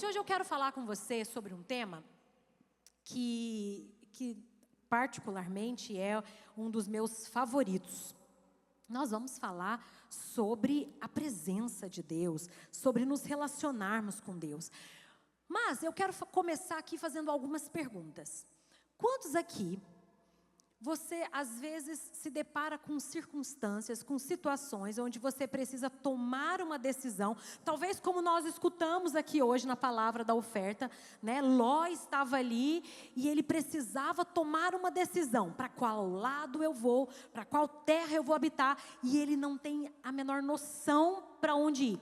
hoje eu quero falar com você sobre um tema que particularmente é um dos meus favoritos. Nós vamos falar sobre a presença de Deus, sobre nos relacionarmos com Deus. Mas eu quero começar aqui fazendo algumas perguntas. Quantos aqui, você às vezes se depara com circunstâncias, com situações onde você precisa tomar uma decisão, talvez como nós escutamos aqui hoje na palavra da oferta, né? Ló estava ali e ele precisava tomar uma decisão, para qual lado eu vou, para qual terra eu vou habitar, e ele não tem a menor noção para onde ir.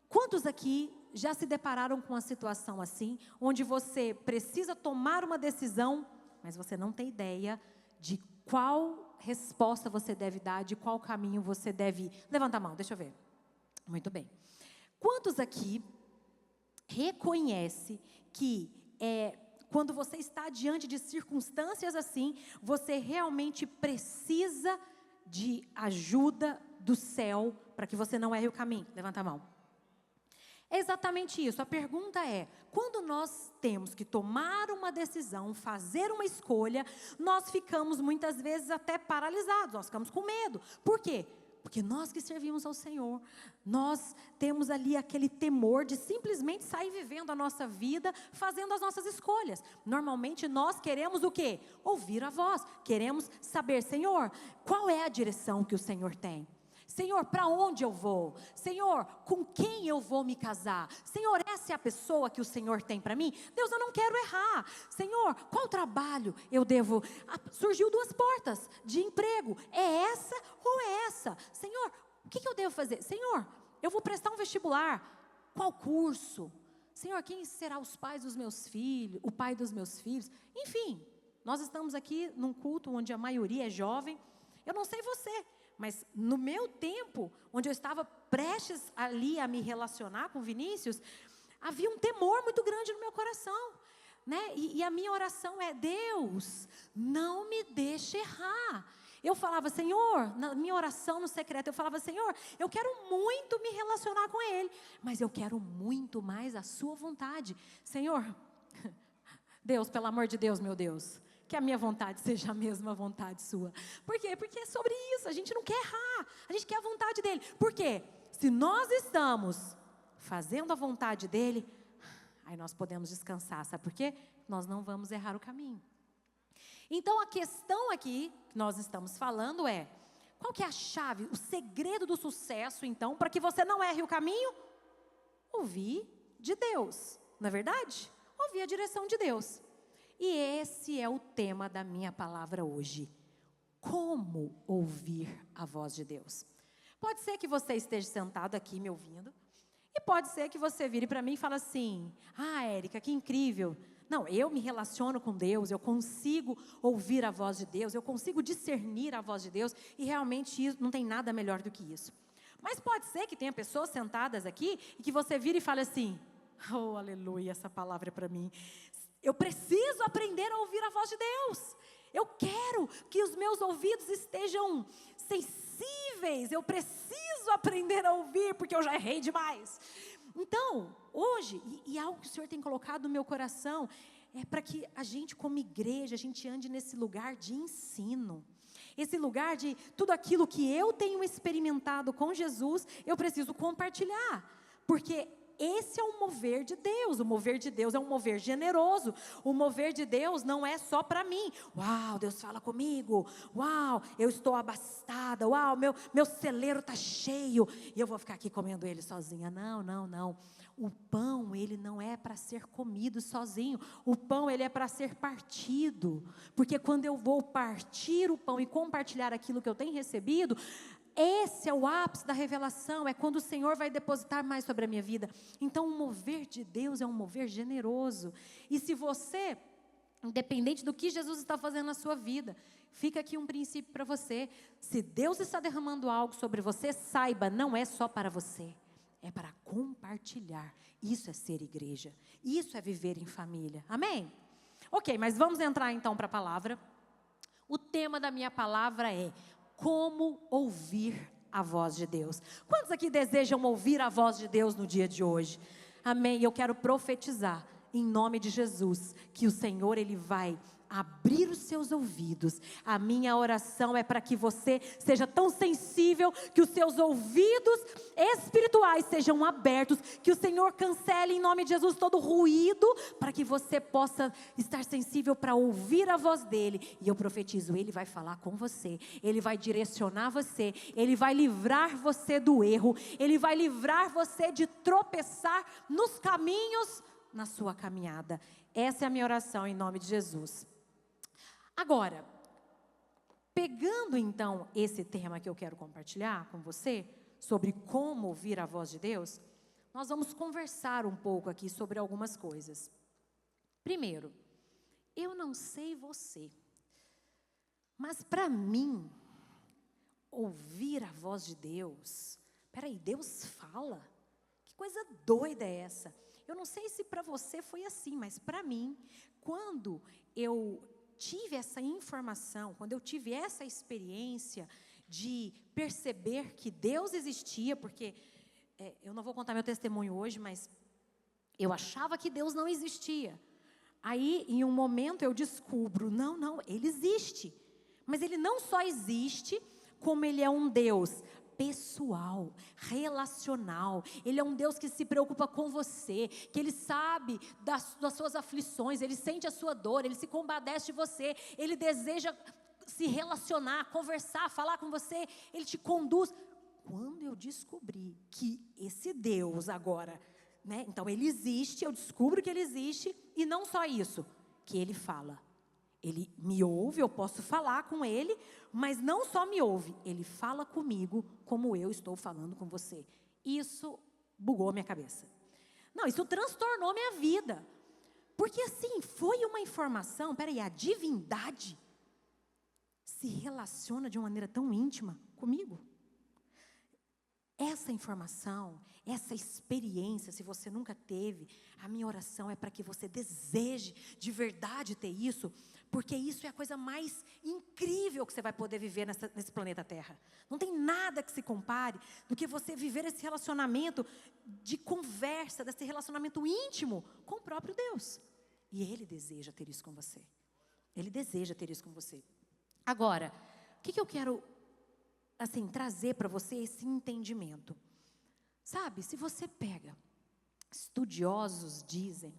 Quantos aqui já se depararam com uma situação assim, onde você precisa tomar uma decisão, mas você não tem ideia de qual resposta você deve dar, de qual caminho você deve ir? Levanta a mão, deixa eu ver. Muito bem. Quantos aqui reconhece que quando você está diante de circunstâncias assim, você realmente precisa de ajuda do céu para que você não erre o caminho? Levanta a mão. É exatamente isso. A pergunta é, quando nós temos que tomar uma decisão, fazer uma escolha, nós ficamos muitas vezes até paralisados, nós ficamos com medo. Por quê? Porque nós que servimos ao Senhor, nós temos ali aquele temor de simplesmente sair vivendo a nossa vida, fazendo as nossas escolhas. Normalmente nós queremos o quê? Ouvir a voz, queremos saber, Senhor, qual é a direção que o Senhor tem? Senhor, para onde eu vou? Senhor, com quem eu vou me casar? Senhor, essa é a pessoa que o Senhor tem para mim? Deus, eu não quero errar. Senhor, qual trabalho eu devo? Surgiu 2 portas de emprego. É essa ou é essa? Senhor, o que eu devo fazer? Senhor, eu vou prestar um vestibular. Qual curso? Senhor, quem será os pais dos meus filhos? O pai dos meus filhos? Enfim, nós estamos aqui num culto onde a maioria é jovem. Eu não sei você, mas no meu tempo, onde eu estava prestes ali a me relacionar com Vinícius, havia um temor muito grande no meu coração, né? E a minha oração é, Deus, não me deixe errar. Eu falava, Senhor, na minha oração no secreto, eu falava, Senhor, eu quero muito me relacionar com Ele, mas eu quero muito mais a sua vontade. Senhor, Deus, pelo amor de Deus, meu Deus, que a minha vontade seja a mesma vontade sua. Por quê? Porque é sobre isso, a gente não quer errar, a gente quer a vontade dEle. Por quê? Se nós estamos fazendo a vontade dEle, aí nós podemos descansar, sabe por quê? Nós não vamos errar o caminho. Então a questão aqui, que nós estamos falando é, qual que é a chave, o segredo do sucesso então, para que você não erre o caminho? Ouvir de Deus, não é verdade? Ouvir a direção de Deus. E esse é o tema da minha palavra hoje. Como ouvir a voz de Deus? Pode ser que você esteja sentado aqui me ouvindo, e pode ser que você vire para mim e fale assim, Érica, que incrível. Não, eu me relaciono com Deus, eu consigo ouvir a voz de Deus, eu consigo discernir a voz de Deus, e realmente isso, não tem nada melhor do que isso. Mas pode ser que tenha pessoas sentadas aqui, e que você vire e fale assim, oh, aleluia, essa palavra é para mim. Eu preciso aprender a ouvir a voz de Deus. Eu quero que os meus ouvidos estejam sensíveis. Eu preciso aprender a ouvir, porque eu já errei demais. Então, hoje, e algo que o Senhor tem colocado no meu coração, é para que a gente, como igreja, a gente ande nesse lugar de ensino. Esse lugar de tudo aquilo que eu tenho experimentado com Jesus, eu preciso compartilhar. Porque esse é o mover de Deus. O mover de Deus é um mover generoso. O mover de Deus não é só para mim. Uau, Deus fala comigo. Uau, eu estou abastada. Uau, meu celeiro está cheio. E eu vou ficar aqui comendo ele sozinha. Não, não, não. O pão, ele não é para ser comido sozinho. O pão, ele é para ser partido. Porque quando eu vou partir o pão e compartilhar aquilo que eu tenho recebido, esse é o ápice da revelação, é quando o Senhor vai depositar mais sobre a minha vida. Então o mover de Deus é um mover generoso. E se você, independente do que Jesus está fazendo na sua vida, fica aqui um princípio para você. Se Deus está derramando algo sobre você, saiba, não é só para você, é para compartilhar. Isso é ser igreja, isso é viver em família, amém? Ok, mas vamos entrar então para a palavra. O tema da minha palavra é como ouvir a voz de Deus. Quantos aqui desejam ouvir a voz de Deus no dia de hoje? Amém. E eu quero profetizar, em nome de Jesus, que o Senhor, Ele vai abrir os seus ouvidos. A minha oração é para que você seja tão sensível, que os seus ouvidos espirituais sejam abertos, que o Senhor cancele em nome de Jesus todo ruído, para que você possa estar sensível para ouvir a voz dEle. E eu profetizo, Ele vai falar com você, Ele vai direcionar você, Ele vai livrar você do erro, Ele vai livrar você de tropeçar nos caminhos, na sua caminhada. Essa é a minha oração em nome de Jesus. Agora, pegando então esse tema que eu quero compartilhar com você, sobre como ouvir a voz de Deus, nós vamos conversar um pouco aqui sobre algumas coisas. Primeiro, eu não sei você, mas para mim, ouvir a voz de Deus, peraí, Deus fala? Que coisa doida é essa? Eu não sei se para você foi assim, mas para mim, quando eu tive essa informação, quando eu tive essa experiência de perceber que Deus existia, porque eu não vou contar meu testemunho hoje, mas eu achava que Deus não existia. Aí, em um momento, eu descubro, não, Ele existe. Mas Ele não só existe, como Ele é um Deus pessoal, relacional. Ele é um Deus que se preocupa com você, que Ele sabe das suas aflições, Ele sente a sua dor, Ele se compadece de você, Ele deseja se relacionar, conversar, falar com você, Ele te conduz. Quando eu descobri que esse Deus agora, então Ele existe, eu descubro que Ele existe, e não só isso, que Ele fala. Ele me ouve, eu posso falar com Ele, mas não só me ouve, Ele fala comigo como eu estou falando com você. Isso bugou minha cabeça. Não, isso transtornou minha vida. Porque assim, foi uma informação, peraí, a divindade se relaciona de uma maneira tão íntima comigo? Essa informação, essa experiência, se você nunca teve, a minha oração é para que você deseje de verdade ter isso, porque isso é a coisa mais incrível que você vai poder viver nesse planeta Terra. Não tem nada que se compare do que você viver esse relacionamento de conversa, desse relacionamento íntimo com o próprio Deus. E Ele deseja ter isso com você. Ele deseja ter isso com você. Agora, o que eu quero trazer para você esse entendimento? Sabe, se você pega, estudiosos dizem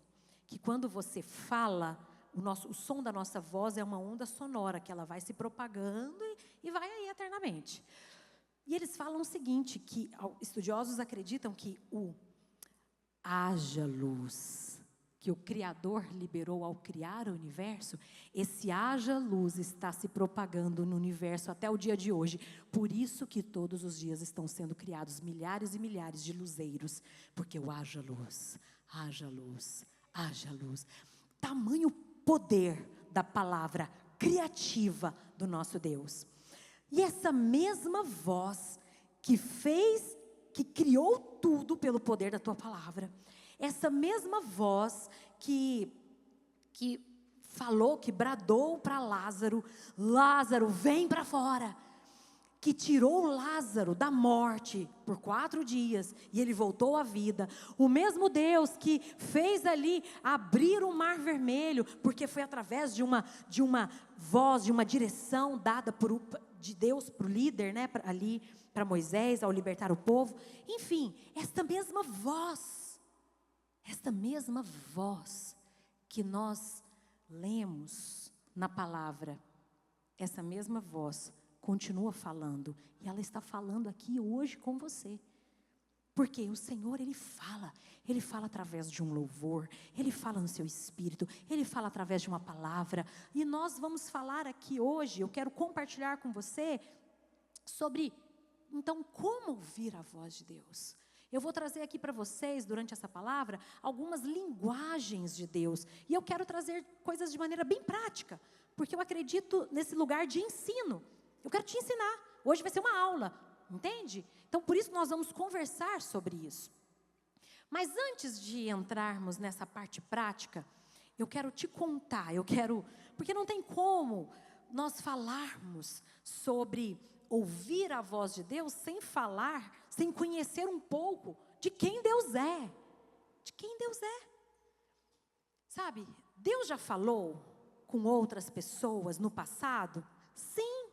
que quando você fala, o som da nossa voz é uma onda sonora, que ela vai se propagando e vai aí eternamente. E eles falam o seguinte, que estudiosos acreditam que o haja luz, que o Criador liberou ao criar o universo, esse haja luz está se propagando no universo até o dia de hoje. Por isso que todos os dias estão sendo criados milhares e milhares de luzeiros, porque o haja luz, haja luz, haja luz. Tamanho poder da palavra criativa do nosso Deus. E essa mesma voz que criou tudo pelo poder da tua palavra, essa mesma voz que falou, que bradou para Lázaro, Lázaro, vem para fora, que tirou Lázaro da morte por 4 dias, e ele voltou à vida. O mesmo Deus que fez ali abrir o mar vermelho, porque foi através de uma voz, de uma direção dada de Deus para o líder, ali para Moisés, ao libertar o povo. Enfim, esta mesma voz que nós lemos na palavra, essa mesma voz continua falando, e ela está falando aqui hoje com você, porque o Senhor, Ele fala através de um louvor, Ele fala no seu espírito, Ele fala através de uma palavra, e nós vamos falar aqui hoje, eu quero compartilhar com você, sobre, então, como ouvir a voz de Deus. Eu vou trazer aqui para vocês, durante essa palavra, algumas linguagens de Deus, e eu quero trazer coisas de maneira bem prática, porque eu acredito nesse lugar de ensino. Eu quero te ensinar. Hoje vai ser uma aula, entende? Então, por isso nós vamos conversar sobre isso. Mas antes de entrarmos nessa parte prática, eu quero te contar, porque não tem como nós falarmos sobre ouvir a voz de Deus sem conhecer um pouco de quem Deus é. de quem Deus é. Sabe, Deus já falou com outras pessoas no passado? Sim.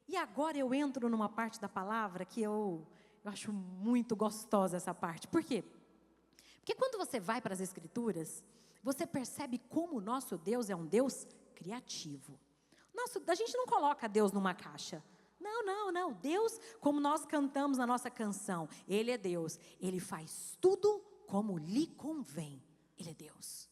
E agora eu entro numa parte da palavra que eu acho muito gostosa essa parte. Por quê? Porque quando você vai para as Escrituras, você percebe como o nosso Deus é um Deus criativo. A gente não coloca Deus numa caixa. Não. Deus, como nós cantamos na nossa canção, Ele é Deus. Ele faz tudo como lhe convém. Ele é Deus.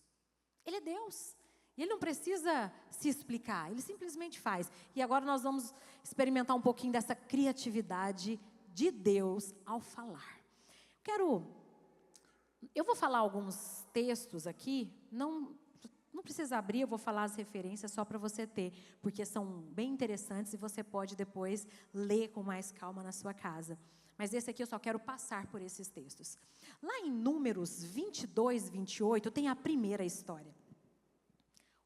Ele é Deus. E Ele não precisa se explicar, Ele simplesmente faz. E agora nós vamos experimentar um pouquinho dessa criatividade de Deus ao falar. Eu vou falar alguns textos aqui, não precisa abrir, eu vou falar as referências só para você ter, porque são bem interessantes e você pode depois ler com mais calma na sua casa. Mas esse aqui eu só quero passar por esses textos. Lá em Números 22, 28, tem a primeira história.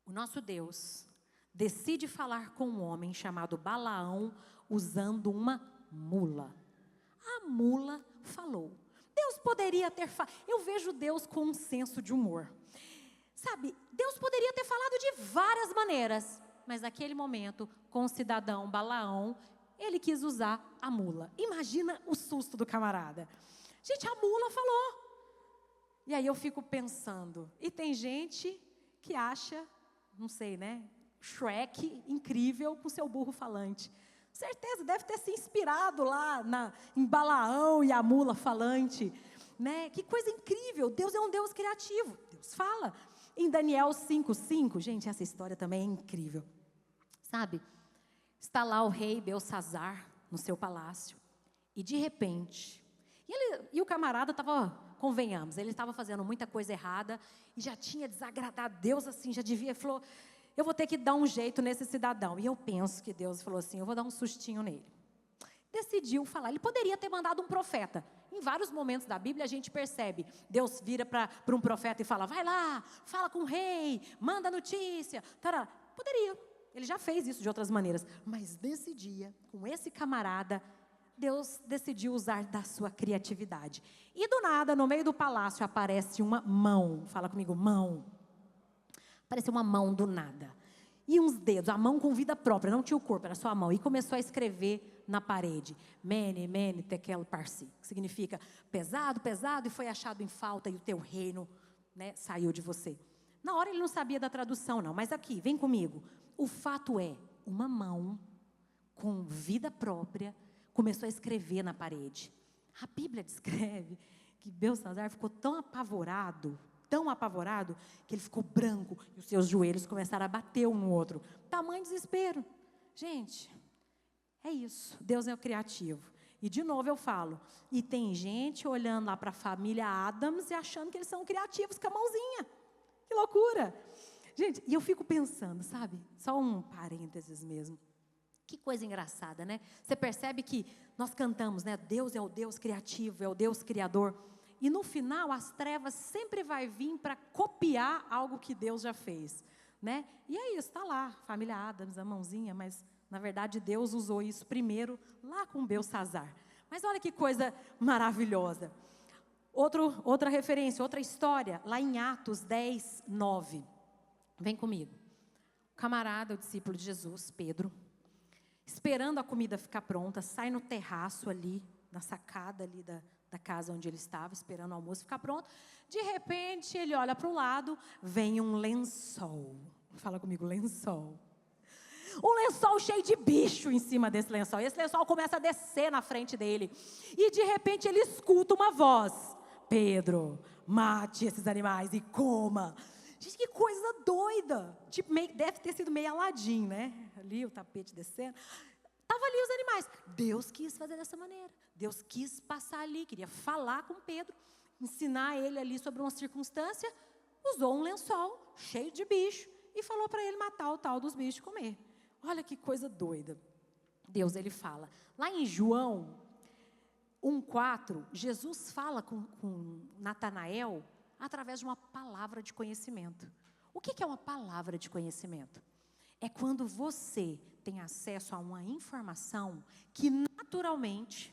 O nosso Deus decide falar com um homem chamado Balaão usando uma mula. A mula falou. Deus poderia ter eu vejo Deus com um senso de humor. Sabe, Deus poderia ter falado de várias maneiras, mas naquele momento, com o cidadão Balaão, ele quis usar a mula. Imagina o susto do camarada. Gente, a mula falou. E aí eu fico pensando, e tem gente que acha, não sei, né, Shrek incrível com seu burro falante. Certeza, deve ter se inspirado lá em Balaão e a mula falante, né? Que coisa incrível, Deus é um Deus criativo, Deus fala. Em Daniel 5:5, gente, essa história também é incrível. Sabe, está lá o rei Belsazzar no seu palácio, e de repente, e o camarada estava, convenhamos, ele estava fazendo muita coisa errada, e já tinha desagradado Deus assim, já devia, falou, eu vou ter que dar um jeito nesse cidadão. E eu penso que Deus falou assim, eu vou dar um sustinho nele. Decidiu falar, ele poderia ter mandado um profeta. Em vários momentos da Bíblia a gente percebe, Deus vira para um profeta e fala, vai lá, fala com o rei, manda notícia. Tará. Poderia, ele já fez isso de outras maneiras. Mas nesse dia, com esse camarada, Deus decidiu usar da sua criatividade. E do nada, no meio do palácio, aparece uma mão. Fala comigo, mão. Apareceu uma mão do nada. E uns dedos, a mão com vida própria, não tinha o corpo, era só a mão. E começou a escrever na parede. Mene, mene, tekel, parsi. Que significa pesado, pesado, e foi achado em falta, e o teu reino, né, saiu de você. Na hora ele não sabia da tradução, não. Mas aqui, vem comigo. O fato é, uma mão com vida própria começou a escrever na parede. A Bíblia descreve que Belsazzar ficou tão apavorado, que ele ficou branco e os seus joelhos começaram a bater um no outro. Tamanho desespero. Gente, é isso. Deus é o criativo. E de novo eu falo, e tem gente olhando lá para a família Adams e achando que eles são criativos com a mãozinha. Que loucura. Gente, e eu fico pensando, sabe? Só um parênteses mesmo. Que coisa engraçada, né? Você percebe que nós cantamos, né? Deus é o Deus criativo, é o Deus criador. E no final, as trevas sempre vai vir para copiar algo que Deus já fez, né? E é isso, está lá, família Adams, a mãozinha, mas, na verdade, Deus usou isso primeiro lá com Belsazzar. Mas olha que coisa maravilhosa. Outra referência, outra história, lá em Atos 10, 9. Vem comigo. O camarada, o discípulo de Jesus, Pedro, esperando a comida ficar pronta, sai no terraço ali, na sacada ali da casa onde ele estava, esperando o almoço ficar pronto. De repente, ele olha para o lado, vem um lençol. Fala comigo, lençol. Um lençol cheio de bicho em cima desse lençol. E esse lençol começa a descer na frente dele. E de repente ele escuta uma voz. Pedro, mate esses animais e coma. Gente, que coisa doida. Tipo, deve ter sido meio Aladim, né? Ali o tapete descendo. Estava ali os animais. Deus quis fazer dessa maneira. Deus quis passar ali, queria falar com Pedro, ensinar ele ali sobre uma circunstância. Usou um lençol cheio de bicho e falou para ele matar o tal dos bichos e comer. Olha que coisa doida. Deus, ele fala. Lá em João 1,4, Jesus fala com Natanael através de uma palavra de conhecimento. O que é uma palavra de conhecimento? É quando você tem acesso a uma informação que naturalmente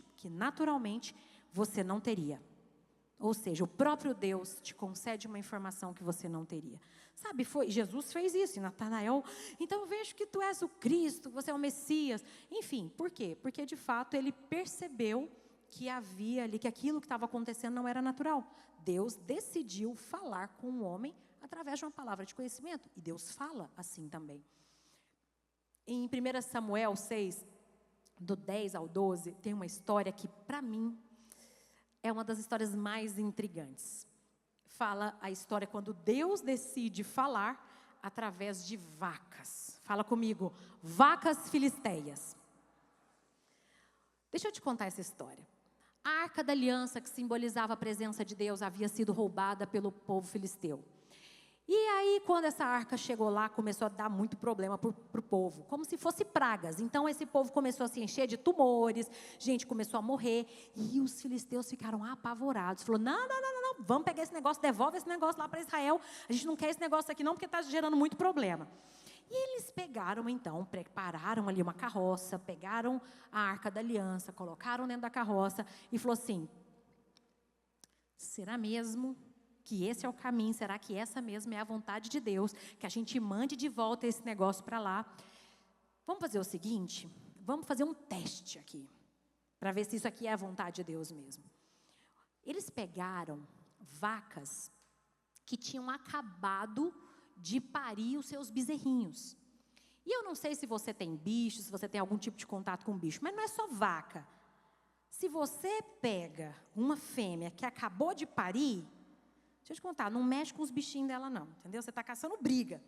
você não teria. Ou seja, o próprio Deus te concede uma informação que você não teria. Sabe, Jesus fez isso em Natanael. Então eu vejo que tu és o Cristo, você é o Messias. Enfim, por quê? Porque de fato ele percebeu que havia ali, que aquilo que estava acontecendo não era natural. Deus decidiu falar com o homem através de uma palavra de conhecimento. E Deus fala assim também. Em 1 Samuel 6, do 10 ao 12, tem uma história que, para mim, é uma das histórias mais intrigantes. Fala a história quando Deus decide falar através de vacas. Fala comigo, vacas filisteias. Deixa eu te contar essa história. A Arca da Aliança, que simbolizava a presença de Deus, havia sido roubada pelo povo filisteu. E aí, quando essa arca chegou lá, começou a dar muito problema para o povo, como se fosse pragas. Então, esse povo começou a se encher de tumores, gente começou a morrer, e os filisteus ficaram apavorados. Falou, não, vamos pegar esse negócio, devolve esse negócio lá para Israel, a gente não quer esse negócio aqui não, porque está gerando muito problema. E eles pegaram então, prepararam ali uma carroça, pegaram a Arca da Aliança, colocaram dentro da carroça, e falou assim, será mesmo que esse é o caminho, será que essa mesmo é a vontade de Deus, que a gente mande de volta esse negócio para lá? Vamos fazer o seguinte, vamos fazer um teste aqui, para ver se isso aqui é a vontade de Deus mesmo. Eles pegaram vacas que tinham acabado de parir os seus bezerrinhos. E eu não sei se você tem bicho, se você tem algum tipo de contato com bicho, mas não é só vaca. Se você pega uma fêmea que acabou de parir, deixa eu te contar, não mexe com os bichinhos dela não, entendeu? Você está caçando briga.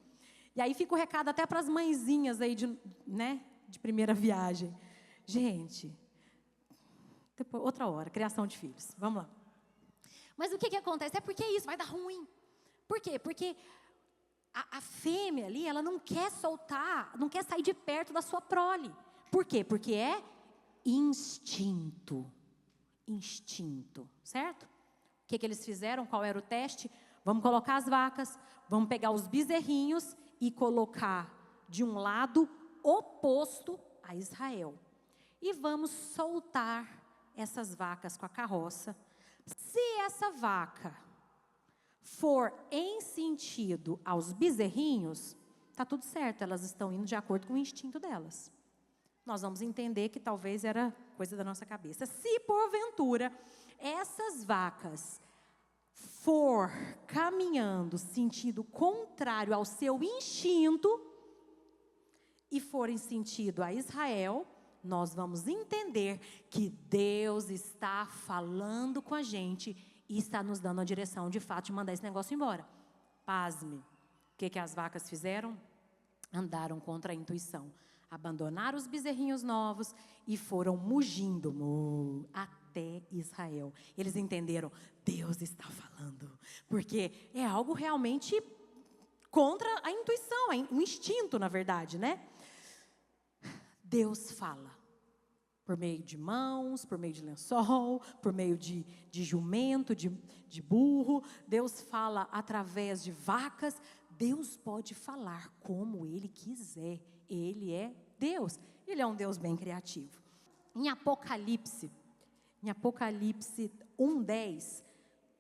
E aí fica o recado até para as mãezinhas aí de primeira viagem. Gente, depois, outra hora, criação de filhos, vamos lá. Mas o que acontece? É porque isso vai dar ruim. Por quê? Porque a fêmea ali, ela não quer soltar, não quer sair de perto da sua prole. Por quê? Porque é instinto. Instinto, certo? O que eles fizeram? Qual era o teste? Vamos colocar as vacas, vamos pegar os bezerrinhos e colocar de um lado oposto a Israel. E vamos soltar essas vacas com a carroça. Se essa vaca for em sentido aos bezerrinhos, está tudo certo, elas estão indo de acordo com o instinto delas. Nós vamos entender que talvez era coisa da nossa cabeça. Se porventura essas vacas for caminhando sentido contrário ao seu instinto e for em sentido a Israel, nós vamos entender que Deus está falando com a gente e está nos dando a direção, de fato, de mandar esse negócio embora. Pasme. O que as vacas fizeram? Andaram contra a intuição. Abandonaram os bezerrinhos novos e foram mugindo até Israel. Eles entenderam, Deus está falando. Porque é algo realmente contra a intuição, o instinto, na verdade, né? Deus fala. Por meio de mãos, por meio de lençol, por meio de jumento, de burro. Deus fala através de vacas. Deus pode falar como Ele quiser. Ele é Deus. Ele é um Deus bem criativo. Em Apocalipse 1:10,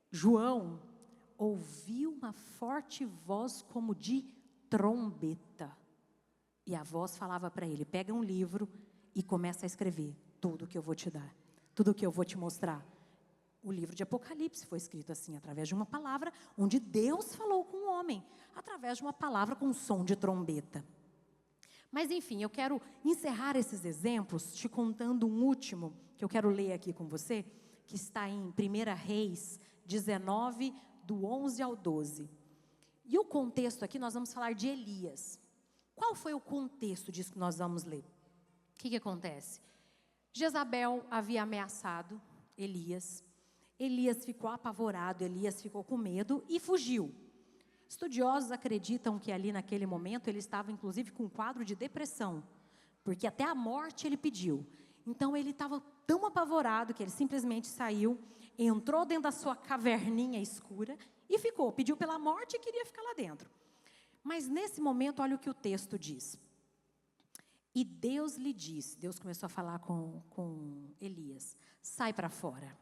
João ouviu uma forte voz como de trombeta. E a voz falava para ele, pega um livro e começa a escrever tudo o que eu vou te dar, tudo o que eu vou te mostrar. O livro de Apocalipse foi escrito assim, através de uma palavra, onde Deus falou com o homem, através de uma palavra com som de trombeta. Mas enfim, eu quero encerrar esses exemplos te contando um último, que eu quero ler aqui com você, que está em 1 Reis 19, do 11 ao 12. E o contexto aqui, nós vamos falar de Elias. Qual foi o contexto disso que nós vamos ler? O que acontece? Jezabel havia ameaçado Elias. Elias ficou apavorado, Elias ficou com medo e fugiu. Estudiosos acreditam que ali naquele momento ele estava inclusive com um quadro de depressão, porque até a morte ele pediu. Então ele estava tão apavorado que ele simplesmente saiu, entrou dentro da sua caverninha escura e ficou, pediu pela morte e queria ficar lá dentro. Mas nesse momento, olha o que o texto diz. E Deus lhe disse, Deus começou a falar com Elias, sai para fora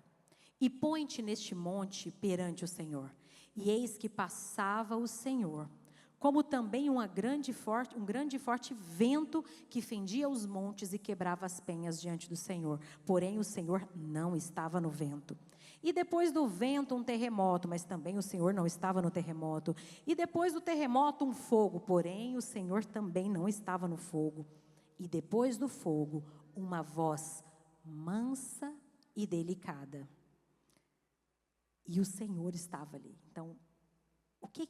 E põe-te neste monte perante o Senhor. E eis que passava o Senhor, como também um grande e forte vento que fendia os montes e quebrava as penhas diante do Senhor. Porém o Senhor não estava no vento. E depois do vento um terremoto, mas também o Senhor não estava no terremoto. E depois do terremoto um fogo, porém o Senhor também não estava no fogo. E depois do fogo uma voz mansa e delicada. E o Senhor estava ali. Então, o que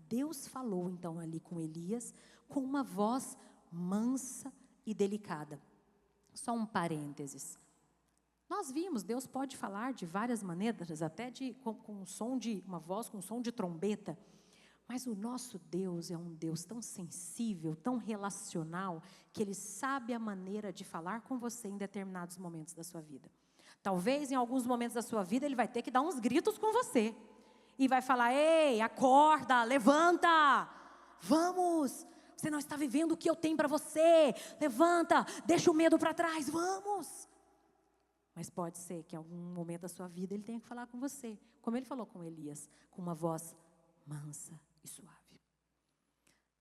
Deus falou então ali com Elias, com uma voz mansa e delicada? Só um parênteses. Nós vimos, Deus pode falar de várias maneiras, até com som de uma voz, com som de trombeta. Mas o nosso Deus é um Deus tão sensível, tão relacional, que Ele sabe a maneira de falar com você em determinados momentos da sua vida. Talvez em alguns momentos da sua vida Ele vai ter que dar uns gritos com você. E vai falar: ei, acorda, levanta, vamos. Você não está vivendo o que eu tenho para você. Levanta, deixa o medo para trás, vamos. Mas pode ser que em algum momento da sua vida Ele tenha que falar com você, como Ele falou com Elias, com uma voz mansa e suave.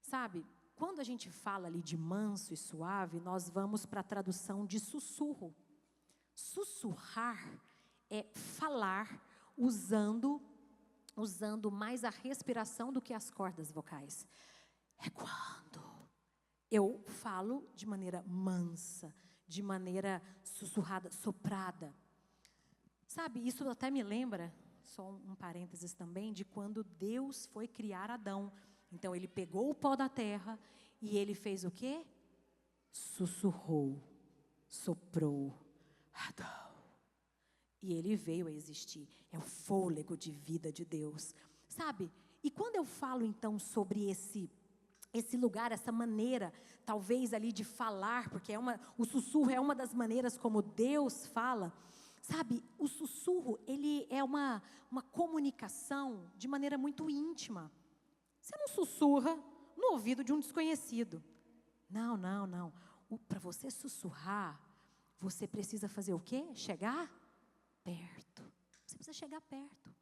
Sabe, quando a gente fala ali de manso e suave, nós vamos para a tradução de sussurro. Sussurrar é falar usando mais a respiração do que as cordas vocais. É quando eu falo de maneira mansa, de maneira sussurrada, soprada. Sabe, isso até me lembra, só um parênteses também, de quando Deus foi criar Adão. Então Ele pegou o pó da terra e Ele fez o quê? Sussurrou, soprou, Adão. E ele veio a existir. É o fôlego de vida de Deus. Sabe? E quando eu falo então sobre esse lugar, essa maneira, talvez ali de falar, porque o sussurro é uma das maneiras como Deus fala. Sabe? O sussurro, ele é uma comunicação de maneira muito íntima. Você não sussurra no ouvido de um desconhecido. Não. Para você sussurrar, você precisa fazer o quê? Chegar perto. Você precisa chegar perto.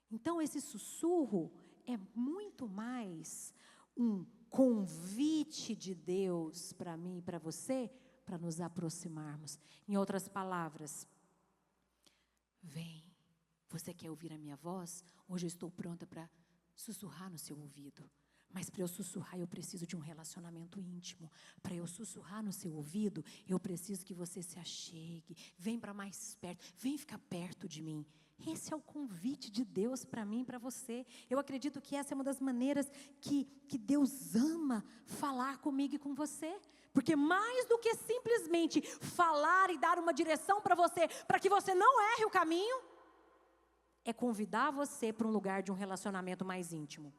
Então esse sussurro é muito mais um convite de Deus para mim e para você, para nos aproximarmos. Em outras palavras, vem, você quer ouvir a minha voz? Hoje eu estou pronta para sussurrar no seu ouvido. Mas para eu sussurrar, eu preciso de um relacionamento íntimo. Para eu sussurrar no seu ouvido, eu preciso que você se achegue. Vem para mais perto, vem ficar perto de mim. Esse é o convite de Deus para mim e para você. Eu acredito que essa é uma das maneiras que Deus ama falar comigo e com você. Porque mais do que simplesmente falar e dar uma direção para você, para que você não erre o caminho, é convidar você para um lugar de um relacionamento mais íntimo.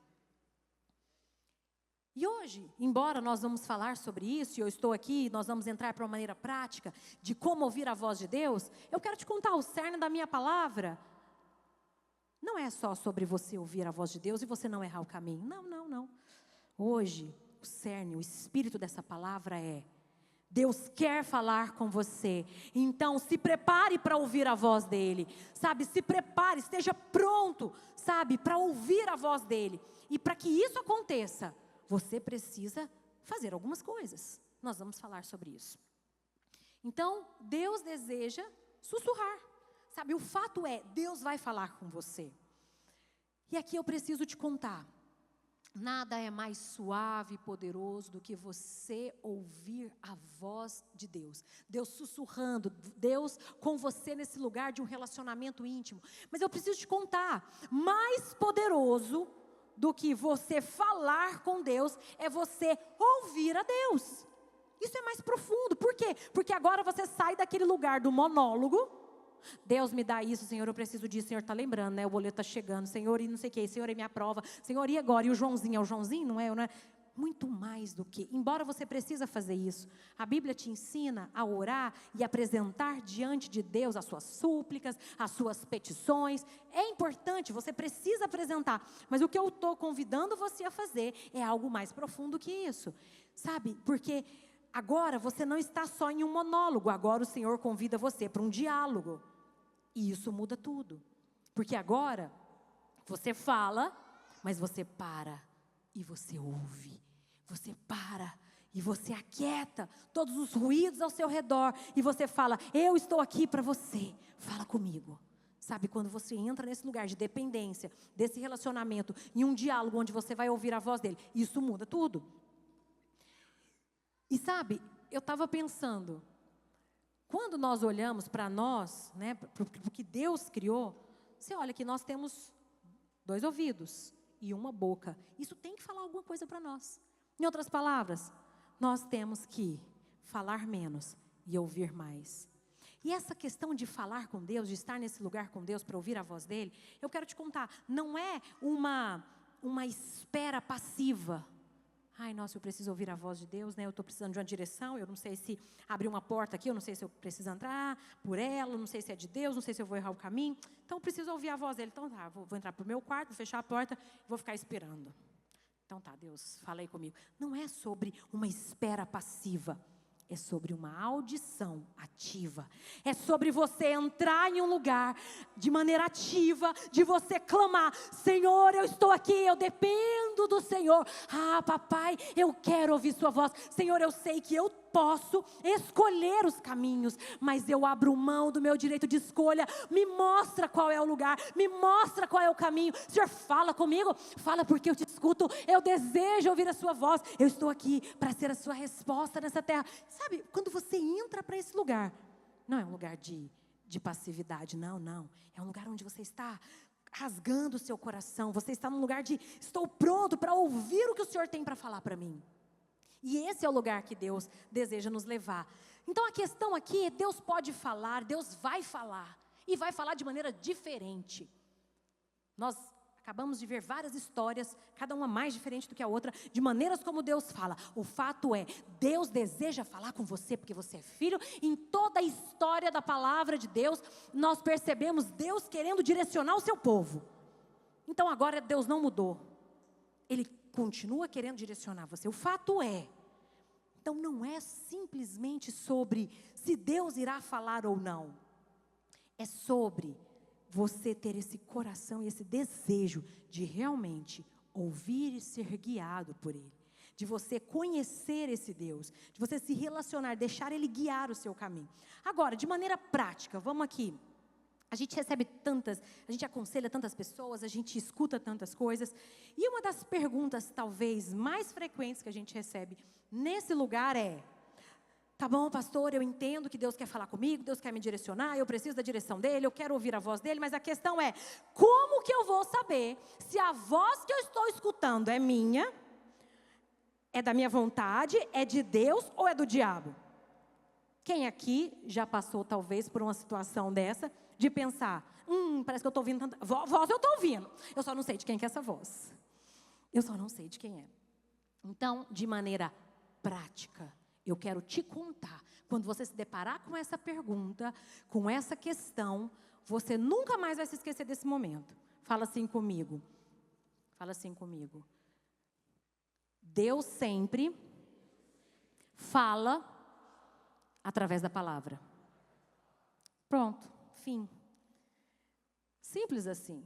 E hoje, embora nós vamos falar sobre isso, e eu estou aqui, nós vamos entrar para uma maneira prática de como ouvir a voz de Deus, eu quero te contar o cerne da minha palavra. Não é só sobre você ouvir a voz de Deus e você não errar o caminho. Não. Hoje, o cerne, o espírito dessa palavra é: Deus quer falar com você. Então, se prepare para ouvir a voz dEle. Sabe, se prepare, esteja pronto, sabe, para ouvir a voz dEle. E para que isso aconteça, você precisa fazer algumas coisas. Nós vamos falar sobre isso. Então, Deus deseja sussurrar. Sabe, o fato é, Deus vai falar com você. E aqui eu preciso te contar. Nada é mais suave e poderoso do que você ouvir a voz de Deus. Deus sussurrando, Deus com você nesse lugar de um relacionamento íntimo. Mas eu preciso te contar, mais poderoso do que você falar com Deus é você ouvir a Deus. Isso é mais profundo. Por quê? Porque agora você sai daquele lugar do monólogo. Deus me dá isso, Senhor, eu preciso disso. Senhor, está lembrando, né? O boleto está chegando. Senhor, e não sei o que. Senhor, é minha prova. Senhor, e agora? E o Joãozinho? É o Joãozinho? Não é? Muito mais do que. Embora você precisa fazer isso, a Bíblia te ensina a orar e apresentar diante de Deus as suas súplicas, as suas petições. É importante, você precisa apresentar. Mas o que eu estou convidando você a fazer é algo mais profundo que isso. Sabe? Porque agora você não está só em um monólogo. Agora o Senhor convida você para um diálogo. E isso muda tudo. Porque agora, você fala, mas você para e você ouve. Você para e você aquieta todos os ruídos ao seu redor. E você fala, eu estou aqui para você, fala comigo. Sabe, quando você entra nesse lugar de dependência, desse relacionamento, em um diálogo onde você vai ouvir a voz dele, isso muda tudo. E sabe, eu estava pensando, quando nós olhamos para nós, né, para o que Deus criou, você olha que nós temos 2 ouvidos e uma boca. Isso tem que falar alguma coisa para nós. Em outras palavras, nós temos que falar menos e ouvir mais. E essa questão de falar com Deus, de estar nesse lugar com Deus para ouvir a voz dele, eu quero te contar, não é uma espera passiva. Ai, nossa, eu preciso ouvir a voz de Deus, né? Eu estou precisando de uma direção, eu não sei se abrir uma porta aqui, eu não sei se eu preciso entrar por ela, não sei se é de Deus, não sei se eu vou errar o caminho. Então, eu preciso ouvir a voz dele. Então, tá, vou entrar para o meu quarto, vou fechar a porta e vou ficar esperando. Então, tá, Deus, fala aí comigo. Não é sobre uma espera passiva. É sobre uma audição ativa. É sobre você entrar em um lugar de maneira ativa, de você clamar, Senhor, eu estou aqui, eu dependo do Senhor. Ah, papai, eu quero ouvir sua voz. Senhor, eu sei que eu posso escolher os caminhos, mas eu abro mão do meu direito de escolha. Me mostra qual é o lugar, me mostra qual é o caminho. Senhor, fala comigo, fala porque eu te escuto. Eu desejo ouvir a sua voz. Eu estou aqui para ser a sua resposta nessa terra. Sabe, quando você entra para esse lugar, não é um lugar de passividade, não. É um lugar onde você está rasgando o seu coração. Você está num lugar de, estou pronto para ouvir o que o Senhor tem para falar para mim. E esse é o lugar que Deus deseja nos levar. Então a questão aqui é, Deus pode falar, Deus vai falar. E vai falar de maneira diferente. Nós acabamos de ver várias histórias, cada uma mais diferente do que a outra, de maneiras como Deus fala. O fato é, Deus deseja falar com você porque você é filho. Em toda a história da palavra de Deus, nós percebemos Deus querendo direcionar o seu povo. Então agora Deus não mudou. Ele continua querendo direcionar você. O fato é, então não é simplesmente sobre se Deus irá falar ou não. É sobre você ter esse coração e esse desejo de realmente ouvir e ser guiado por Ele. De você conhecer esse Deus, de você se relacionar, deixar Ele guiar o seu caminho. Agora, de maneira prática, vamos aqui. A gente recebe a gente aconselha tantas pessoas, a gente escuta tantas coisas. E uma das perguntas, talvez, mais frequentes que a gente recebe nesse lugar é: tá bom, pastor, eu entendo que Deus quer falar comigo, Deus quer me direcionar, eu preciso da direção dEle, eu quero ouvir a voz dEle, mas a questão é, como que eu vou saber se a voz que eu estou escutando é minha, é da minha vontade, é de Deus ou é do diabo? Quem aqui já passou, talvez, por uma situação dessa, de pensar, parece que eu estou ouvindo tanta voz, eu estou ouvindo, eu só não sei de quem que é essa voz. Eu só não sei de quem é. Então, de maneira prática, eu quero te contar, quando você se deparar com essa pergunta, com essa questão, você nunca mais vai se esquecer desse momento. Fala assim comigo. Fala assim comigo. Deus sempre fala através da palavra. Pronto, fim. Simples assim.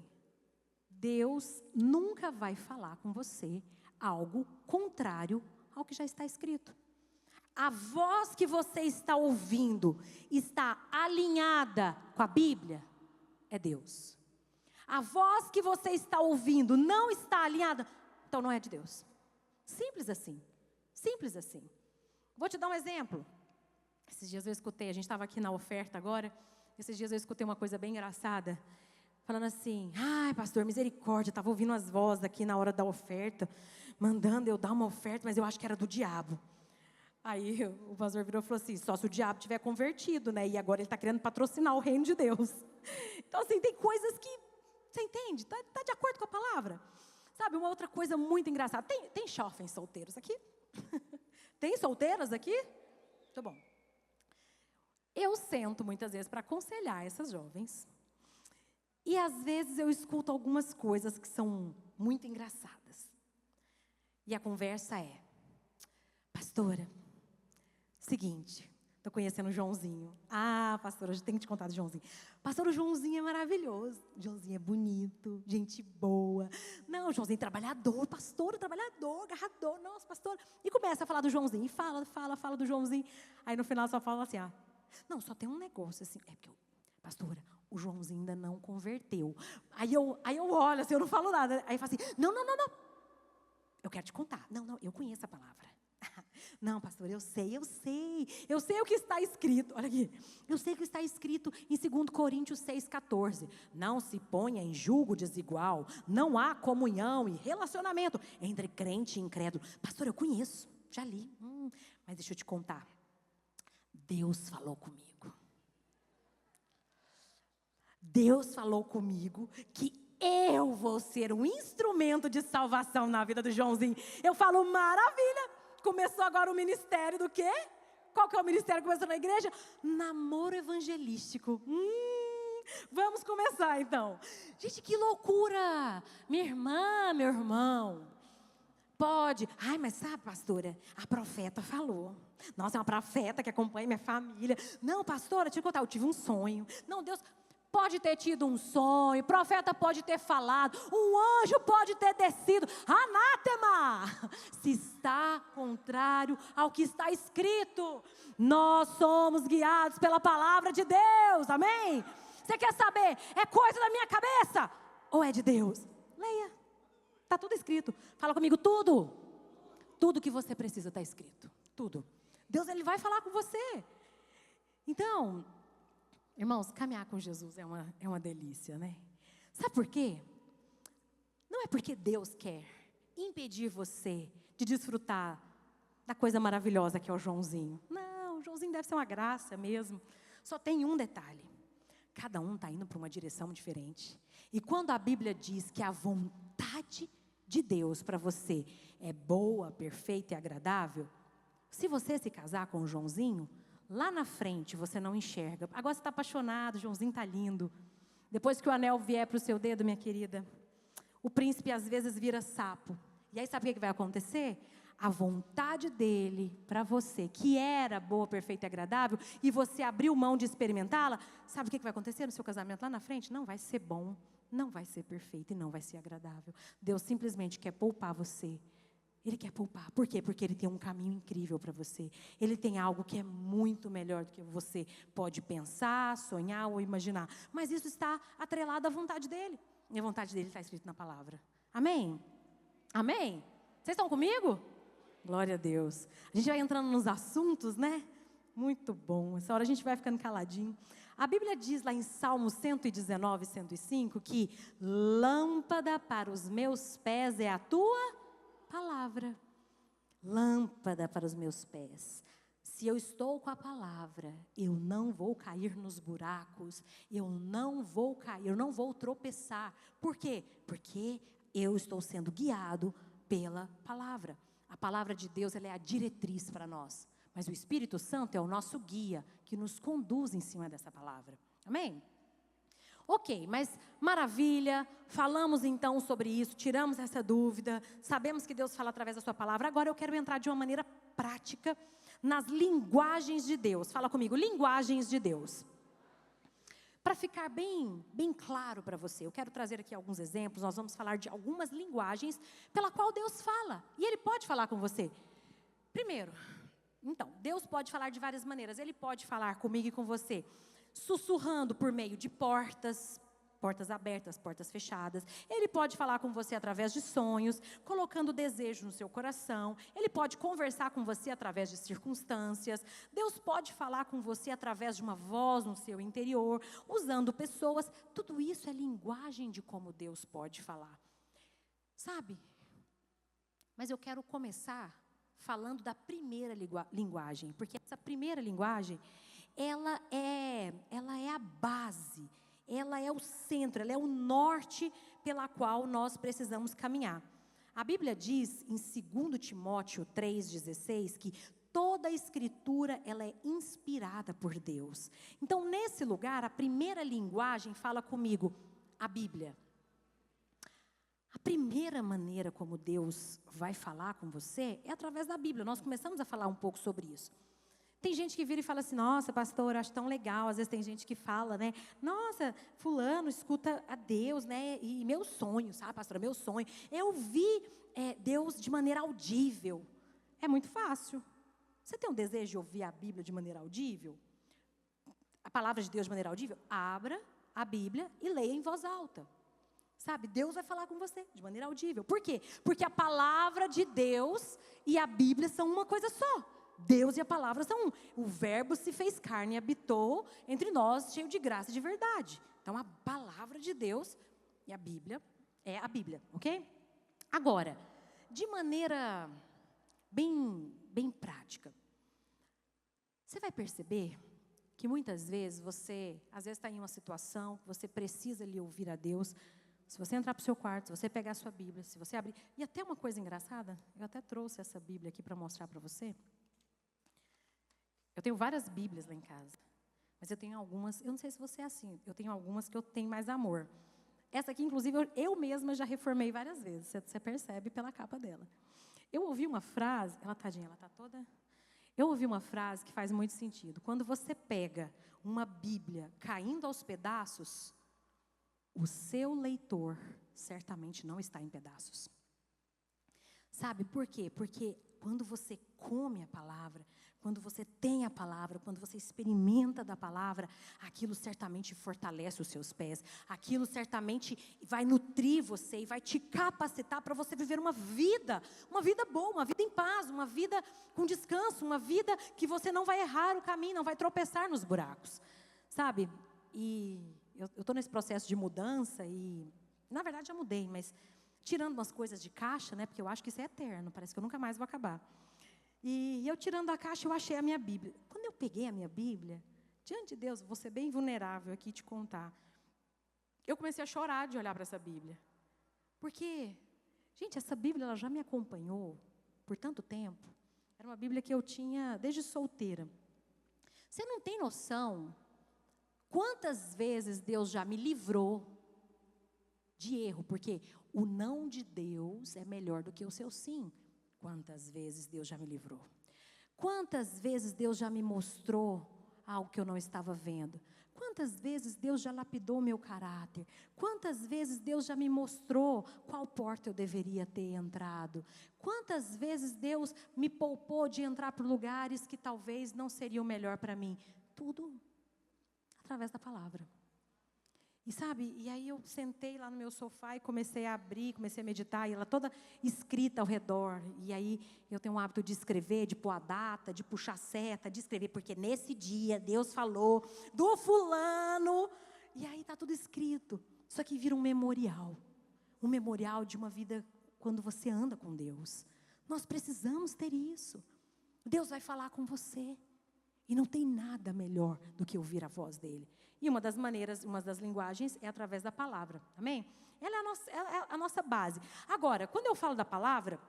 Deus nunca vai falar com você algo contrário ao que já está escrito. A voz que você está ouvindo está alinhada com a Bíblia? É Deus. A voz que você está ouvindo não está alinhada? Então não é de Deus. Simples assim. Simples assim. Vou te dar um exemplo. Esses dias eu escutei, a gente estava aqui na oferta agora, esses dias eu escutei uma coisa bem engraçada, falando assim, ai pastor, misericórdia, estava ouvindo as vozes aqui na hora da oferta, mandando eu dar uma oferta, mas eu acho que era do diabo. Aí o pastor virou e falou assim, só se o diabo tiver convertido, né? E agora ele está querendo patrocinar o reino de Deus. Então assim, tem coisas que, você entende? Está de acordo com a palavra. Sabe, uma outra coisa muito engraçada, tem jovens solteiros aqui? Tem solteiras aqui? Tá bom. Eu sento muitas vezes para aconselhar essas jovens. E às vezes eu escuto algumas coisas que são muito engraçadas. E a conversa é, pastora, seguinte, Estou conhecendo o Joãozinho. Ah, pastora, eu tenho que te contar do Joãozinho. Pastor, o Joãozinho é maravilhoso. O Joãozinho é bonito, gente boa. Não, o Joãozinho é trabalhador, pastor, trabalhador, agarrador. Nossa, pastor. E começa a falar do Joãozinho. E fala do Joãozinho. Aí no final só fala assim, não, só tem um negócio assim. É porque, pastora, o Joãozinho ainda não converteu. Aí eu olho assim, eu não falo nada. Aí eu falo assim, não. Eu quero te contar. Não, eu conheço a palavra. Não, pastor, eu sei o que está escrito, olha aqui, eu sei o que está escrito em 2 Coríntios 6,14, não se ponha em julgo desigual, não há comunhão e relacionamento entre crente e incrédulo. Pastor, eu conheço, já li, mas deixa eu te contar, Deus falou comigo que eu vou ser um instrumento de salvação na vida do Joãozinho. Eu falo, maravilha. Começou agora o ministério do quê? Qual que é o ministério que começou na igreja? Namoro evangelístico. Vamos começar então. Gente, que loucura! Minha irmã, meu irmão. Pode. Ai, mas sabe, pastora, a profeta falou. Nossa, é uma profeta que acompanha minha família. Não, pastora, deixa eu contar, eu tive um sonho. Não, Deus pode ter tido um sonho, profeta pode ter falado, um anjo pode ter descido, anátema, se está contrário ao que está escrito, nós somos guiados pela palavra de Deus, amém? Você quer saber, é coisa da minha cabeça ou é de Deus? Leia, está tudo escrito, fala comigo, tudo que você precisa está escrito, tudo, Deus ele vai falar com você, então... Irmãos, caminhar com Jesus é uma delícia, né? Sabe por quê? Não é porque Deus quer impedir você de desfrutar da coisa maravilhosa que é o Joãozinho. Não, o Joãozinho deve ser uma graça mesmo. Só tem um detalhe. Cada um está indo para uma direção diferente. E quando a Bíblia diz que a vontade de Deus para você é boa, perfeita e agradável, se você se casar com o Joãozinho... Lá na frente você não enxerga. Agora você está apaixonado, o Joãozinho está lindo. Depois que o anel vier para o seu dedo, minha querida, o príncipe às vezes vira sapo. E aí sabe o que vai acontecer? A vontade dele para você, que era boa, perfeita e agradável, e você abriu mão de experimentá-la, sabe o que vai acontecer no seu casamento lá na frente? Não vai ser bom, não vai ser perfeito e não vai ser agradável. Deus simplesmente quer poupar você. Ele quer poupar. Por quê? Porque Ele tem um caminho incrível para você. Ele tem algo que é muito melhor do que você pode pensar, sonhar ou imaginar. Mas isso está atrelado à vontade dEle. E a vontade dEle está escrita na palavra. Amém? Amém? Vocês estão comigo? Glória a Deus. A gente vai entrando nos assuntos, né? Muito bom. Essa hora a gente vai ficando caladinho. A Bíblia diz lá em Salmo 119, 105, que lâmpada para os meus pés é a tua palavra, lâmpada para os meus pés. Se eu estou com a palavra, eu não vou cair nos buracos, eu não vou cair, eu não vou tropeçar. Por quê? Porque eu estou sendo guiado pela palavra. A palavra de Deus, ela é a diretriz para nós, mas o Espírito Santo é o nosso guia, que nos conduz em cima dessa palavra. Amém? Ok, mas maravilha, falamos então sobre isso, tiramos essa dúvida, sabemos que Deus fala através da sua palavra. Agora eu quero entrar de uma maneira prática nas linguagens de Deus. Fala comigo, linguagens de Deus. Para ficar bem claro para você, eu quero trazer aqui alguns exemplos, nós vamos falar de algumas linguagens pela qual Deus fala, e Ele pode falar com você. Primeiro, então, Deus pode falar de várias maneiras, Ele pode falar comigo e com você, sussurrando por meio de portas abertas, portas fechadas. Ele pode falar com você através de sonhos, colocando desejo no seu coração. Ele pode conversar com você através de circunstâncias. Deus pode falar com você através de uma voz no seu interior, usando pessoas. Tudo isso é linguagem de como Deus pode falar. Sabe? Mas eu quero começar falando da primeira linguagem, porque essa primeira linguagem, ela é a base, ela é o centro, ela é o norte pela qual nós precisamos caminhar. A Bíblia diz em 2 Timóteo 3,16 que toda a Escritura ela é inspirada por Deus. Então, nesse lugar, a primeira linguagem fala comigo, a Bíblia. A primeira maneira como Deus vai falar com você é através da Bíblia. Nós começamos a falar um pouco sobre isso. Tem gente que vira e fala assim, nossa, pastor, eu acho tão legal. Às vezes tem gente que fala, né? Nossa, fulano escuta a Deus, né? E meu sonho, sabe, pastora, meu sonho. Eu vi Deus de maneira audível. É muito fácil. Você tem um desejo de ouvir a Bíblia de maneira audível? A palavra de Deus de maneira audível? Abra a Bíblia e leia em voz alta. Sabe, Deus vai falar com você de maneira audível. Por quê? Porque a palavra de Deus e a Bíblia são uma coisa só. Deus e a palavra são um. O verbo se fez carne e habitou entre nós, cheio de graça e de verdade. Então, a palavra de Deus e a Bíblia é a Bíblia, ok? Agora, de maneira bem prática, você vai perceber que muitas vezes você, às vezes está em uma situação que você precisa lhe ouvir a Deus. Se você entrar para o seu quarto, se você pegar a sua Bíblia, se você abrir... E até uma coisa engraçada, eu até trouxe essa Bíblia aqui para mostrar para você. Eu tenho várias Bíblias lá em casa, mas eu tenho algumas, eu não sei se você é assim, eu tenho algumas que eu tenho mais amor. Essa aqui, inclusive, eu mesma já reformei várias vezes, você percebe pela capa dela. Eu ouvi uma frase, tadinha, ela está toda... Eu ouvi uma frase que faz muito sentido. Quando você pega uma Bíblia caindo aos pedaços, o seu leitor certamente não está em pedaços. Sabe por quê? Porque quando você come a palavra, quando você tem a palavra, quando você experimenta da palavra, aquilo certamente fortalece os seus pés. Aquilo certamente vai nutrir você e vai te capacitar para você viver uma vida boa, uma vida em paz, uma vida com descanso, uma vida que você não vai errar o caminho, não vai tropeçar nos buracos. Sabe? E eu estou nesse processo de mudança e, na verdade, já mudei, mas tirando umas coisas de caixa, né? Porque eu acho que isso é eterno, parece que eu nunca mais vou acabar. E eu tirando a caixa, eu achei a minha Bíblia. Quando eu peguei a minha Bíblia, diante de Deus, vou ser bem vulnerável aqui te contar. Eu comecei a chorar de olhar para essa Bíblia. Porque, gente, essa Bíblia ela já me acompanhou por tanto tempo. Era uma Bíblia que eu tinha desde solteira. Você não tem noção quantas vezes Deus já me livrou de erro, porque o não de Deus é melhor do que o seu sim. Quantas vezes Deus já me livrou? Quantas vezes Deus já me mostrou algo que eu não estava vendo? Quantas vezes Deus já lapidou meu caráter? Quantas vezes Deus já me mostrou qual porta eu deveria ter entrado? Quantas vezes Deus me poupou de entrar por lugares que talvez não seriam melhor para mim? Tudo através da palavra. E sabe, e aí eu sentei lá no meu sofá e comecei a abrir, comecei a meditar, e ela toda escrita ao redor. E aí eu tenho o hábito de escrever, de pôr a data, de puxar a seta, de escrever, porque nesse dia Deus falou do fulano. E aí está tudo escrito. Isso aqui vira um memorial de uma vida quando você anda com Deus. Nós precisamos ter isso. Deus vai falar com você. E não tem nada melhor do que ouvir a voz dele. E uma das maneiras, uma das linguagens é através da palavra. Amém? Ela é a nossa base. Agora, quando eu falo da palavra,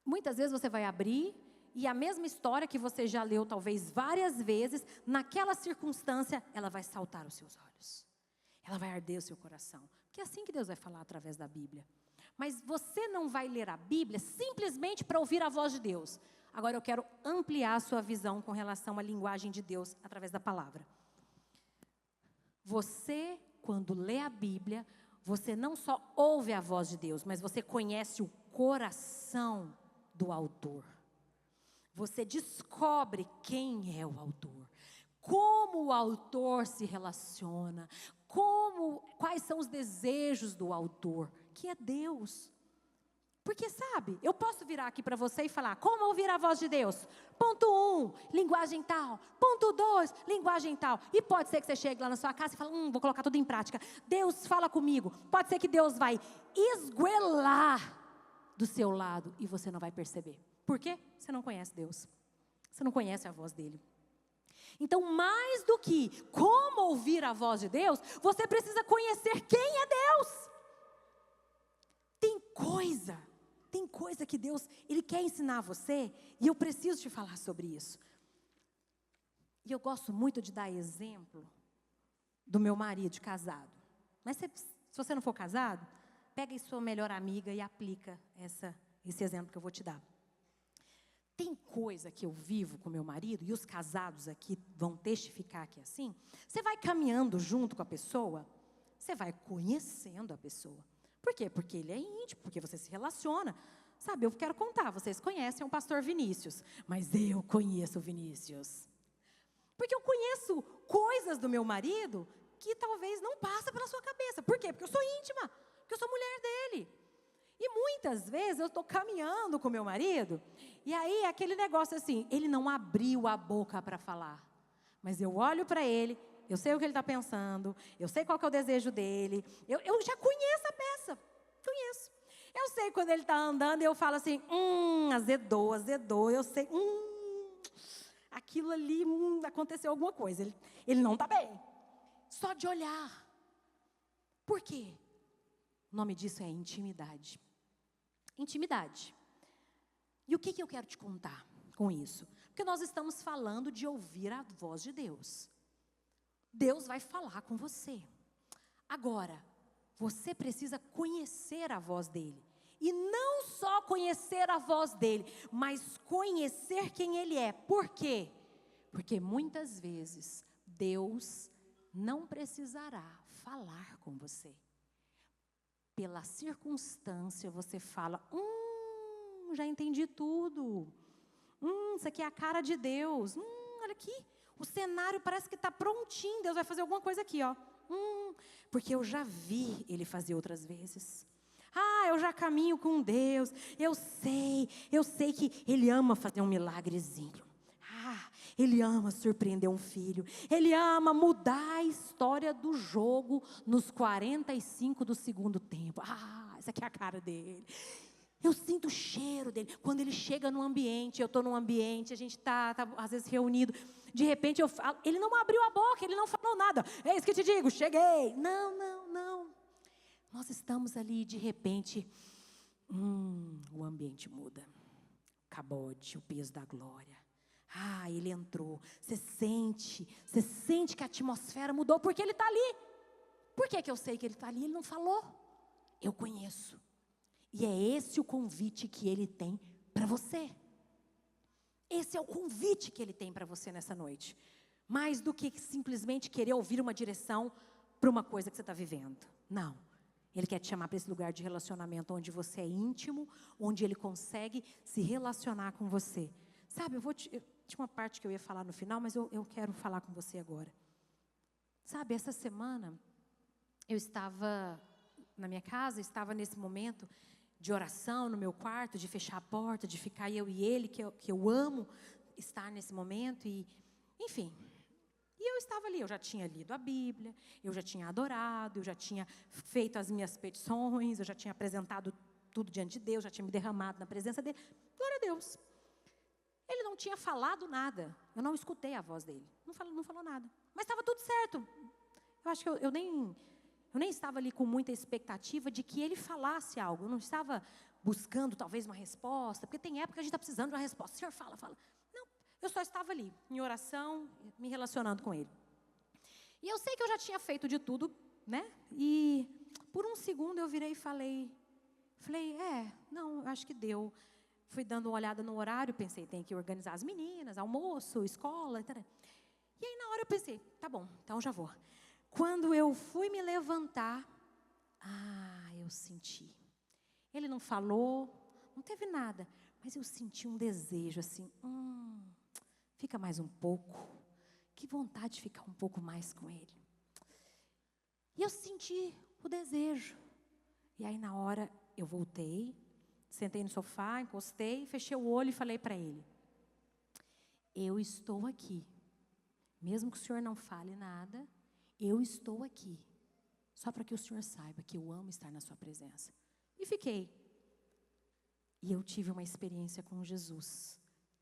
muitas vezes você vai abrir e a mesma história que você já leu talvez várias vezes, naquela circunstância, ela vai saltar aos seus olhos. Ela vai arder o seu coração. Porque é assim que Deus vai falar através da Bíblia. Mas você não vai ler a Bíblia simplesmente para ouvir a voz de Deus. Agora eu quero ampliar a sua visão com relação à linguagem de Deus através da palavra. Você, quando lê a Bíblia, você não só ouve a voz de Deus, mas você conhece o coração do autor. Você descobre quem é o autor, como o autor se relaciona, quais são os desejos do autor, que é Deus. Porque, sabe, eu posso virar aqui para você e falar, como ouvir a voz de Deus? Ponto 1, linguagem tal. Ponto 2, linguagem tal. E pode ser que você chegue lá na sua casa e fale, vou colocar tudo em prática. Deus fala comigo. Pode ser que Deus vai esguelar do seu lado e você não vai perceber. Por quê? Você não conhece Deus. Você não conhece a voz dele. Então, mais do que como ouvir a voz de Deus, você precisa conhecer quem é Deus. Tem coisa que Deus, Ele quer ensinar você, e eu preciso te falar sobre isso. E eu gosto muito de dar exemplo do meu marido casado. Mas se você não for casado, pega aí sua melhor amiga e aplica esse exemplo que eu vou te dar. Tem coisa que eu vivo com meu marido, e os casados aqui vão testificar que é assim. Você vai caminhando junto com a pessoa, você vai conhecendo a pessoa. Por quê? Porque ele é íntimo, porque você se relaciona. Sabe, eu quero contar, vocês conhecem o pastor Vinícius, mas eu conheço o Vinícius. Porque eu conheço coisas do meu marido que talvez não passa pela sua cabeça. Por quê? Porque eu sou íntima, porque eu sou mulher dele. E muitas vezes eu estou caminhando com meu marido, e aí aquele negócio assim, ele não abriu a boca para falar. Mas eu olho para ele, eu sei o que ele está pensando, eu sei qual que é o desejo dele, eu já conheço a peça, conheço. Eu sei quando ele está andando e eu falo assim, azedou, eu sei, aquilo ali, aconteceu alguma coisa, ele não está bem. Só de olhar. Por quê? O nome disso é intimidade. Intimidade. E o que eu quero te contar com isso? Porque nós estamos falando de ouvir a voz de Deus. Deus vai falar com você. Agora, você precisa conhecer a voz dele. E não só conhecer a voz dele, mas conhecer quem ele é. Por quê? Porque muitas vezes Deus não precisará falar com você. Pela circunstância, você fala, já entendi tudo. Isso aqui é a cara de Deus. Olha aqui, o cenário parece que está prontinho. Deus vai fazer alguma coisa aqui, ó. Porque eu já vi Ele fazer outras vezes. Eu já caminho com Deus. Eu sei que Ele ama fazer um milagrezinho. Ele ama surpreender um filho. Ele ama mudar a história do jogo nos 45 do segundo tempo. Essa aqui é a cara dele. Eu sinto o cheiro dele. Quando ele chega no ambiente, eu estou num ambiente, a gente está às vezes reunido. De repente eu falo, ele não abriu a boca, ele não falou nada. É isso que eu te digo, cheguei. Não. Nós estamos ali, de repente, o ambiente muda. O cabote, o peso da glória. Ele entrou. Você sente que a atmosfera mudou porque ele está ali. Por que eu sei que ele está ali? Ele não falou. Eu conheço. E é esse o convite que ele tem para você. Esse é o convite que ele tem para você nessa noite. Mais do que simplesmente querer ouvir uma direção para uma coisa que você está vivendo. Não. Ele quer te chamar para esse lugar de relacionamento onde você é íntimo, onde ele consegue se relacionar com você. Sabe, tinha uma parte que eu ia falar no final, mas eu quero falar com você agora. Sabe, essa semana, eu estava na minha casa, estava nesse momento de oração no meu quarto, de fechar a porta, de ficar eu e ele, que eu amo estar nesse momento, enfim. E eu estava ali, eu já tinha lido a Bíblia, eu já tinha adorado, eu já tinha feito as minhas petições, eu já tinha apresentado tudo diante de Deus, já tinha me derramado na presença dele. Glória a Deus. Ele não tinha falado nada. Eu não escutei a voz dele. Não falou nada. Mas estava tudo certo. Eu acho que eu nem estava ali com muita expectativa de que ele falasse algo. Eu não estava buscando talvez uma resposta. Porque tem época que a gente está precisando de uma resposta. O Senhor fala. Não, eu só estava ali, em oração, me relacionando com ele. E eu sei que eu já tinha feito de tudo, né? E por um segundo eu virei e falei, não, eu acho que deu. Fui dando uma olhada no horário, pensei, tem que organizar as meninas, almoço, escola, etc. E aí na hora eu pensei, tá bom, então já vou. Quando eu fui me levantar, eu senti. Ele não falou, não teve nada, mas eu senti um desejo assim, fica mais um pouco, que vontade de ficar um pouco mais com ele. E eu senti o desejo. E aí na hora eu voltei, sentei no sofá, encostei, fechei o olho e falei para ele, eu estou aqui, mesmo que o senhor não fale nada, eu estou aqui, só para que o senhor saiba que eu amo estar na sua presença. E fiquei. E eu tive uma experiência com Jesus,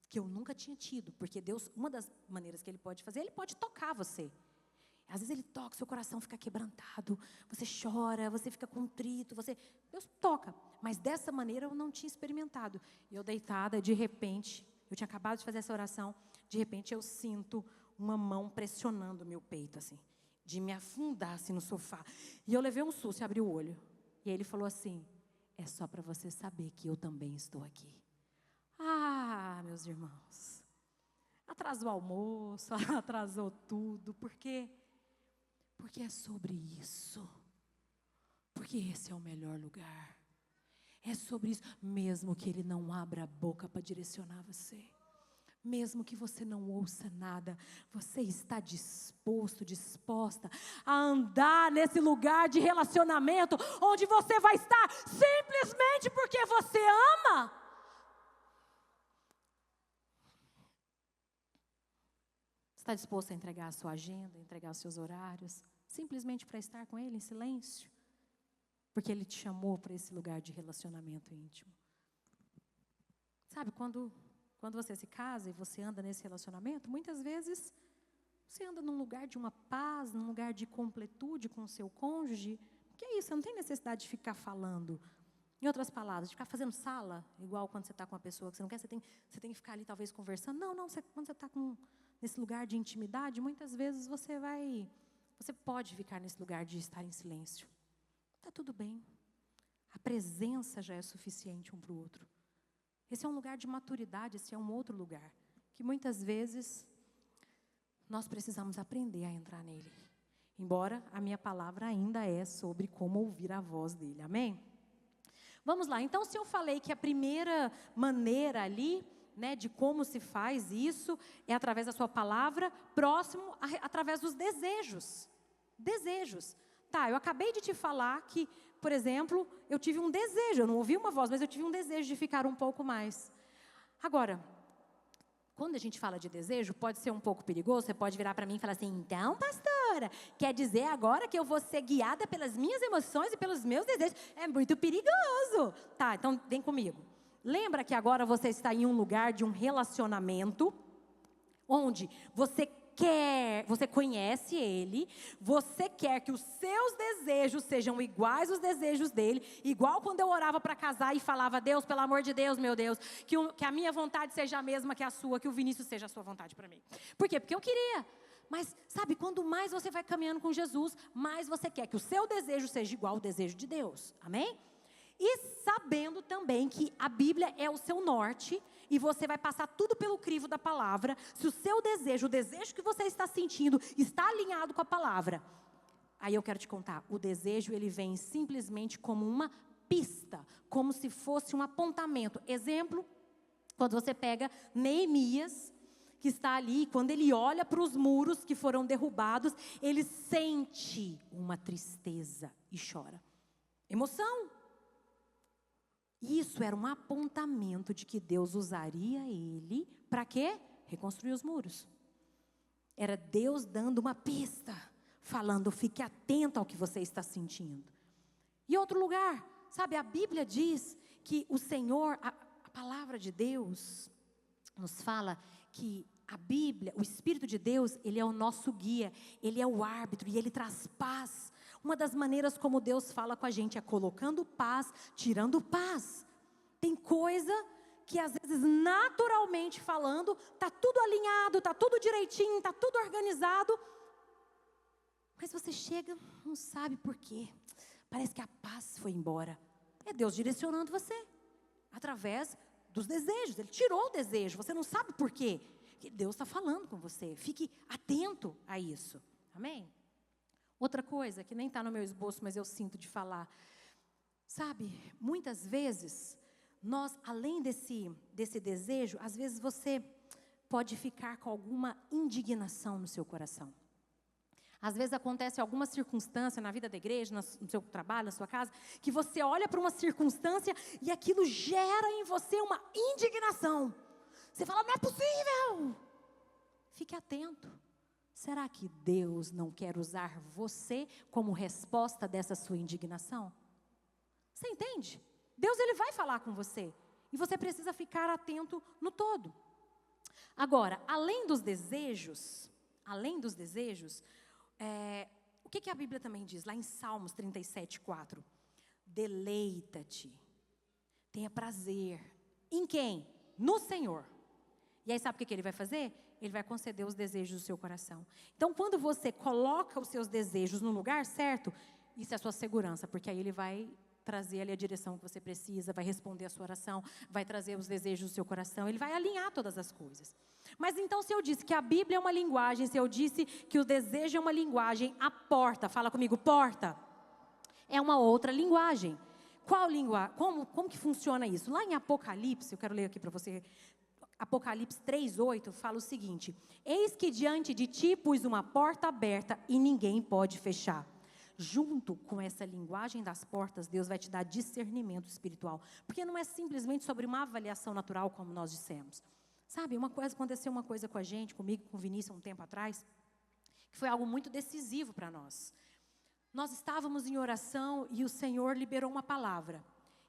que eu nunca tinha tido, porque Deus, uma das maneiras que Ele pode fazer, Ele pode tocar você. Às vezes Ele toca, seu coração fica quebrantado, você chora, você fica contrito, Deus toca. Mas dessa maneira eu não tinha experimentado. E eu deitada, de repente, eu tinha acabado de fazer essa oração, de repente eu sinto uma mão pressionando o meu peito, assim, de me afundar assim no sofá. E eu levei um susto e abri o olho. E aí Ele falou assim, é só para você saber que eu também estou aqui. Meus irmãos, atrasou o almoço, atrasou tudo. Por quê? Porque é sobre isso. Porque esse é o melhor lugar. É sobre isso, mesmo que Ele não abra a boca para direcionar você. Mesmo que você não ouça nada, você está disposta a andar nesse lugar de relacionamento, onde você vai estar simplesmente porque você ama. Está disposto a entregar a sua agenda, entregar os seus horários, simplesmente para estar com Ele em silêncio? Porque Ele te chamou para esse lugar de relacionamento íntimo. Sabe, quando você se casa e você anda nesse relacionamento, muitas vezes você anda num lugar de uma paz, num lugar de completude com o seu cônjuge. Que é isso, você não tem necessidade de ficar falando. Em outras palavras, de ficar fazendo sala, igual quando você está com uma pessoa que você não quer, você tem que ficar ali talvez conversando. Não, quando você está nesse lugar de intimidade, muitas vezes você pode ficar nesse lugar de estar em silêncio. Está tudo bem. A presença já é suficiente um para o outro. Esse é um lugar de maturidade, esse é um outro lugar, que muitas vezes nós precisamos aprender a entrar nele. Embora a minha palavra ainda é sobre como ouvir a voz dele, amém? Vamos lá, então se eu falei que a primeira maneira ali, né, de como se faz isso, é através da sua palavra, próximo, através dos desejos. Desejos. Tá, eu acabei de te falar que, por exemplo, eu tive um desejo, eu não ouvi uma voz, mas eu tive um desejo de ficar um pouco mais. Agora, quando a gente fala de desejo, pode ser um pouco perigoso, você pode virar para mim e falar assim, então, pastora, quer dizer agora que eu vou ser guiada pelas minhas emoções e pelos meus desejos? É muito perigoso. Tá, então vem comigo. Lembra que agora você está em um lugar de um relacionamento, onde você conhece Ele, você quer que os seus desejos sejam iguais aos desejos dele, igual quando eu orava para casar e falava, Deus, pelo amor de Deus, meu Deus, que a minha vontade seja a mesma que a sua, que o Vinícius seja a sua vontade para mim. Por quê? Porque eu queria. Mas, sabe, quando mais você vai caminhando com Jesus, mais você quer que o seu desejo seja igual ao desejo de Deus. Amém? E sabendo também que a Bíblia é o seu norte, e você vai passar tudo pelo crivo da palavra, se o seu desejo, o desejo que você está sentindo, está alinhado com a palavra. Aí eu quero te contar, o desejo ele vem simplesmente como uma pista, como se fosse um apontamento. Exemplo, quando você pega Neemias, que está ali, quando ele olha para os muros que foram derrubados, ele sente uma tristeza e chora. Emoção. Isso era um apontamento de que Deus usaria ele para quê? Reconstruir os muros. Era Deus dando uma pista, falando, fique atento ao que você está sentindo. E outro lugar, sabe, a Bíblia diz que o Senhor, a palavra de Deus, nos fala que a Bíblia, o Espírito de Deus, ele é o nosso guia, ele é o árbitro e ele traz paz. Uma das maneiras como Deus fala com a gente é colocando paz, tirando paz. Tem coisa que às vezes naturalmente falando, está tudo alinhado, está tudo direitinho, está tudo organizado. Mas você chega, não sabe por quê. Parece que a paz foi embora. É Deus direcionando você, através dos desejos. Ele tirou o desejo, você não sabe por quê. Que Deus está falando com você, fique atento a isso. Amém? Outra coisa, que nem está no meu esboço, mas eu sinto de falar. Sabe, muitas vezes, nós, além desse desejo, às vezes você pode ficar com alguma indignação no seu coração. Às vezes acontece alguma circunstância na vida da igreja, no seu trabalho, na sua casa, que você olha para uma circunstância e aquilo gera em você uma indignação. Você fala, não é possível. Fique atento. Será que Deus não quer usar você como resposta dessa sua indignação? Você entende? Deus ele vai falar com você. E você precisa ficar atento no todo. Agora, além dos desejos, o que a Bíblia também diz? Lá em Salmos 37:4. Deleita-te, tenha prazer. Em quem? No Senhor. E aí sabe o que ele vai fazer? Ele vai conceder os desejos do seu coração. Então, quando você coloca os seus desejos no lugar certo, isso é a sua segurança, porque aí ele vai trazer ali a direção que você precisa, vai responder a sua oração, vai trazer os desejos do seu coração, Ele vai alinhar todas as coisas. Mas então, se eu disse que a Bíblia é uma linguagem, se eu disse que o desejo é uma linguagem, a porta, fala comigo, porta, é uma outra linguagem. Qual linguagem? Como que funciona isso? Lá em Apocalipse, eu quero ler aqui para você, Apocalipse 3:8 fala o seguinte: eis que diante de ti pus uma porta aberta e ninguém pode fechar. Junto com essa linguagem das portas, Deus vai te dar discernimento espiritual. Porque não é simplesmente sobre uma avaliação natural, como nós dissemos. Sabe, aconteceu uma coisa com a gente, comigo, com o Vinícius, um tempo atrás, que foi algo muito decisivo para nós. Nós estávamos em oração e o Senhor liberou uma palavra.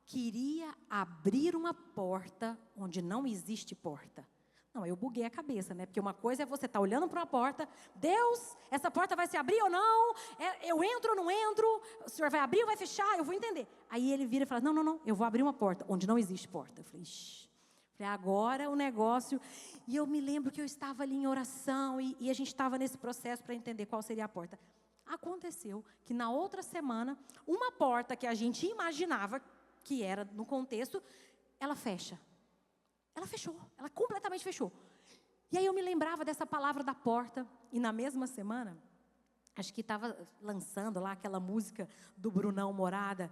Queria abrir uma porta onde não existe porta. Não, eu buguei a cabeça, né? Porque uma coisa é você estar olhando para uma porta, Deus, essa porta vai se abrir ou não? Eu entro ou não entro? O Senhor vai abrir ou vai fechar? Eu vou entender. Aí ele vira e fala, não, eu vou abrir uma porta onde não existe porta. Eu falei, ixi. Falei, agora o negócio... E eu me lembro que eu estava ali em oração e a gente estava nesse processo para entender qual seria a porta. Aconteceu que na outra semana, uma porta que a gente imaginava que era no contexto, ela fecha. Ela fechou, ela completamente fechou. E aí eu me lembrava dessa palavra da porta, e na mesma semana, acho que estava lançando lá aquela música do Brunão Morada,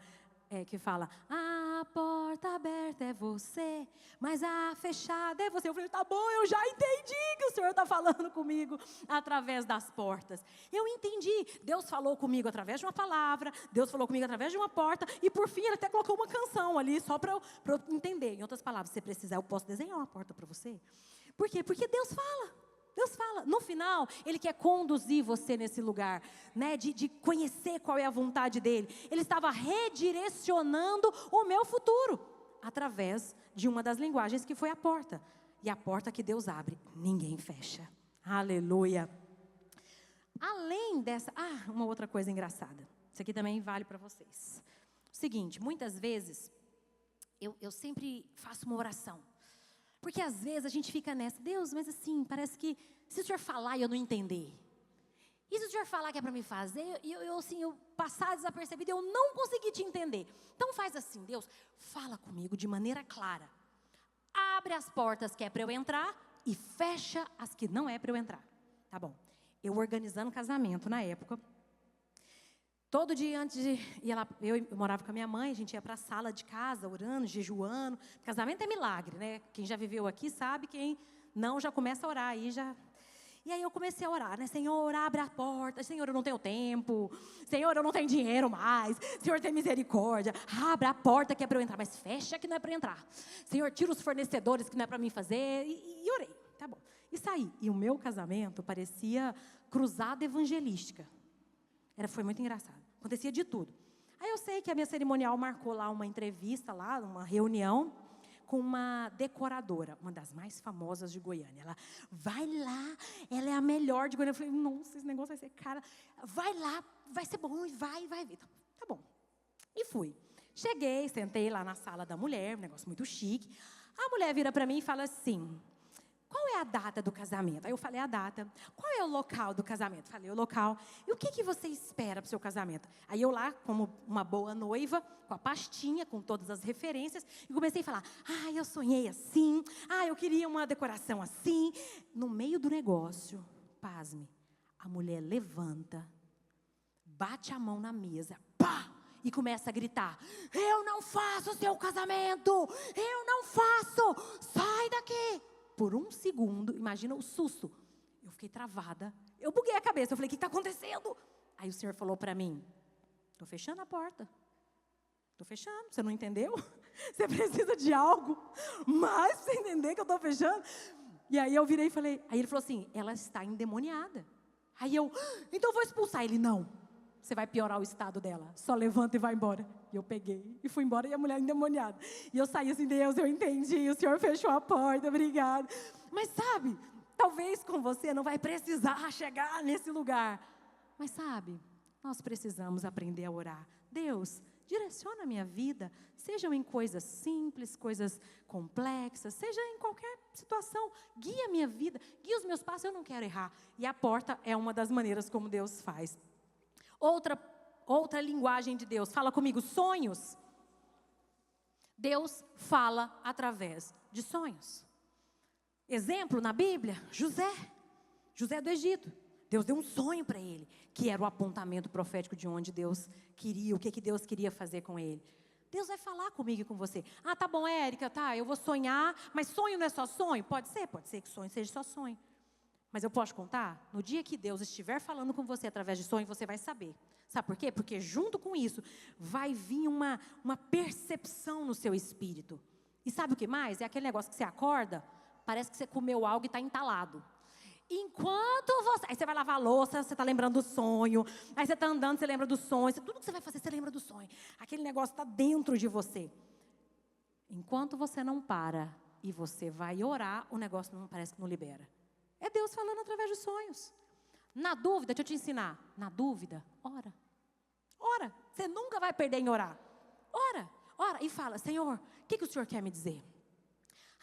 que fala, a porta aberta é você, mas a fechada é você. Eu falei, tá bom, eu já entendi que o Senhor está falando comigo através das portas. Eu entendi, Deus falou comigo através de uma palavra, Deus falou comigo através de uma porta, e por fim Ele até colocou uma canção ali, só para eu entender. Em outras palavras, se você precisar, eu posso desenhar uma porta para você. Por quê? Porque Deus fala. Deus fala, no final, Ele quer conduzir você nesse lugar, né, de conhecer qual é a vontade dEle. Ele estava redirecionando o meu futuro, através de uma das linguagens que foi a porta. E a porta que Deus abre, ninguém fecha. Aleluia. Além dessa, uma outra coisa engraçada. Isso aqui também vale para vocês. O seguinte, muitas vezes, eu sempre faço uma oração. Porque às vezes a gente fica nessa, Deus, mas assim, parece que se o Senhor falar e eu não entender. E se o Senhor falar que é para me fazer, eu passar desapercebido, eu não conseguir te entender. Então faz assim, Deus, fala comigo de maneira clara. Abre as portas que é para eu entrar e fecha as que não é para eu entrar. Tá bom. Eu organizando casamento na época. Todo dia antes de ir lá, eu morava com a minha mãe, a gente ia para a sala de casa, orando, jejuando. Casamento é milagre, né? Quem já viveu aqui sabe, quem não já começa a orar aí já. E aí eu comecei a orar, né? Senhor, abre a porta. Senhor, eu não tenho tempo. Senhor, eu não tenho dinheiro mais. Senhor, tem misericórdia. Abre a porta que é para eu entrar, mas fecha que não é para eu entrar. Senhor, tira os fornecedores que não é para mim fazer. E orei, tá bom. E saí. E o meu casamento parecia cruzada evangelística. Foi muito engraçado. Acontecia de tudo. Aí eu sei que a minha cerimonial marcou lá uma entrevista, lá, uma reunião, com uma decoradora, uma das mais famosas de Goiânia. Ela, vai lá, ela é a melhor de Goiânia. Eu falei, nossa, esse negócio vai ser cara. Vai lá, vai ser bom, vai ver. Tá bom. E fui. Cheguei, sentei lá na sala da mulher, um negócio muito chique. A mulher vira para mim e fala assim, qual é a data do casamento? Aí eu falei a data. Qual é o local do casamento? Falei o local. E o que você espera para o seu casamento? Aí eu lá, como uma boa noiva, com a pastinha, com todas as referências, e comecei a falar, eu sonhei assim, eu queria uma decoração assim. No meio do negócio, pasme, a mulher levanta, bate a mão na mesa, pá! E começa a gritar, eu não faço o seu casamento, eu não faço, sai daqui. Por um segundo, imagina o susto. Eu fiquei travada. Eu buguei a cabeça. Eu falei, o que está acontecendo? Aí o Senhor falou para mim, estou fechando a porta. Estou fechando. Você não entendeu? Você precisa de algo mais para você entender que eu estou fechando? E aí eu virei e falei, aí ele falou assim, ela está endemoniada. Aí eu, então eu vou expulsar. Ele, não. Você vai piorar o estado dela. Só levanta e vai embora. E eu peguei e fui embora e a mulher endemoniada. E eu saí assim, Deus, eu entendi. O Senhor fechou a porta, obrigado. Mas sabe, talvez com você não vai precisar chegar nesse lugar. Mas sabe, nós precisamos aprender a orar. Deus, direciona a minha vida. Sejam em coisas simples, coisas complexas. Seja em qualquer situação. Guia a minha vida. Guia os meus passos, eu não quero errar. E a porta é uma das maneiras como Deus faz. Outra linguagem de Deus, fala comigo, sonhos. Deus fala através de sonhos. Exemplo na Bíblia, José do Egito. Deus deu um sonho para ele, que era o apontamento profético de onde Deus queria, o que Deus queria fazer com ele. Deus vai falar comigo e com você. Ah, tá bom, Érica, tá, eu vou sonhar, mas sonho não é só sonho? Pode ser que sonho seja só sonho. Mas eu posso contar? No dia que Deus estiver falando com você através de sonho, você vai saber. Sabe por quê? Porque junto com isso, vai vir uma percepção no seu espírito. E sabe o que mais? É aquele negócio que você acorda, parece que você comeu algo e está entalado. Enquanto você... Aí você vai lavar a louça, você está lembrando do sonho. Aí você está andando, você lembra do sonho. Tudo que você vai fazer, você lembra do sonho. Aquele negócio está dentro de você. Enquanto você não para e você vai orar, o negócio não parece que não libera. É Deus falando através de sonhos. Na dúvida, deixa eu te ensinar. Na dúvida, ora. Ora. Você nunca vai perder em orar. Ora e fala, Senhor, o que o Senhor quer me dizer?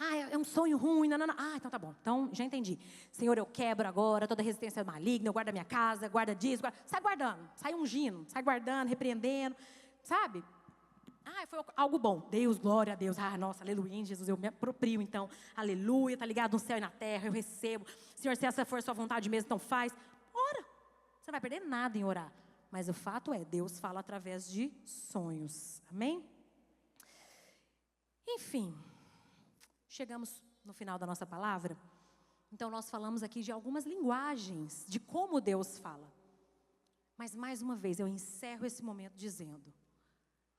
Ah, é um sonho ruim, não. Ah, então tá bom, então já entendi. Senhor, eu quebro agora toda resistência maligna, eu guardo a minha casa, guarda disso, sai guardando, sai ungindo, sai guardando, repreendendo, sabe? Ah, foi algo bom. Deus, glória a Deus. Ah, nossa, aleluia, Jesus, eu me aproprio então. Aleluia, tá ligado no céu e na terra, eu recebo. Senhor, se essa for a sua vontade mesmo, então faz. Ora, você não vai perder nada em orar. Mas o fato é, Deus fala através de sonhos. Amém? Enfim, chegamos no final da nossa palavra. Então, nós falamos aqui de algumas linguagens, de como Deus fala. Mas, mais uma vez, eu encerro esse momento dizendo,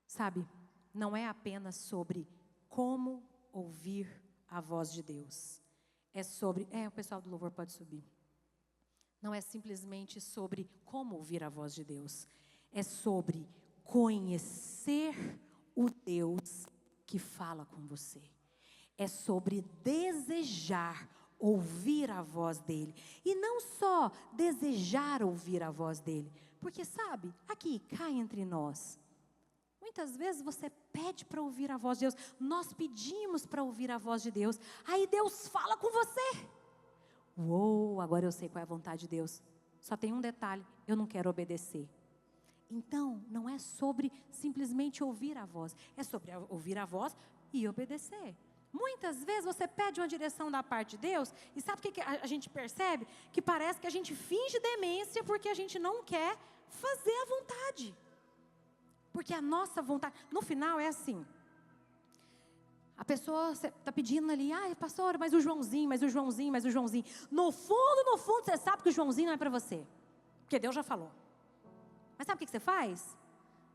sabe, não é apenas sobre como ouvir a voz de Deus. É sobre... o pessoal do louvor pode subir. Não é simplesmente sobre como ouvir a voz de Deus. É sobre conhecer o Deus que fala com você. É sobre desejar ouvir a voz dele. E não só desejar ouvir a voz dele. Porque, sabe, aqui, cá entre nós, muitas vezes você pede para ouvir a voz de Deus. Nós pedimos para ouvir a voz de Deus. Aí Deus fala com você. Uou, agora eu sei qual é a vontade de Deus. Só tem um detalhe, eu não quero obedecer. Então, não é sobre simplesmente ouvir a voz. É sobre ouvir a voz e obedecer. Muitas vezes você pede uma direção da parte de Deus. E sabe o que a gente percebe? Que parece que a gente finge demência porque a gente não quer fazer a vontade. Porque a nossa vontade, no final é assim. A pessoa está pedindo ali, pastor, mas o Joãozinho. No fundo, você sabe que o Joãozinho não é para você. Porque Deus já falou. Mas sabe o que você faz?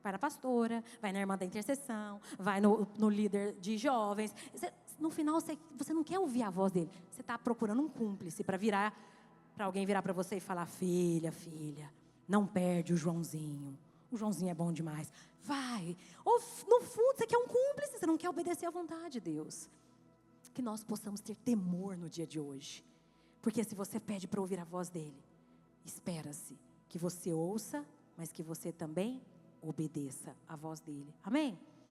Vai na pastora, vai na irmã da intercessão, vai no líder de jovens. No final, você não quer ouvir a voz dele. Você está procurando um cúmplice para alguém virar para você e falar, filha, não perde o Joãozinho. O Joãozinho é bom demais. Vai. Ou no fundo você quer um cúmplice, você não quer obedecer à vontade de Deus. Que nós possamos ter temor no dia de hoje. Porque se você pede para ouvir a voz dele, espera-se que você ouça, mas que você também obedeça à voz dele. Amém?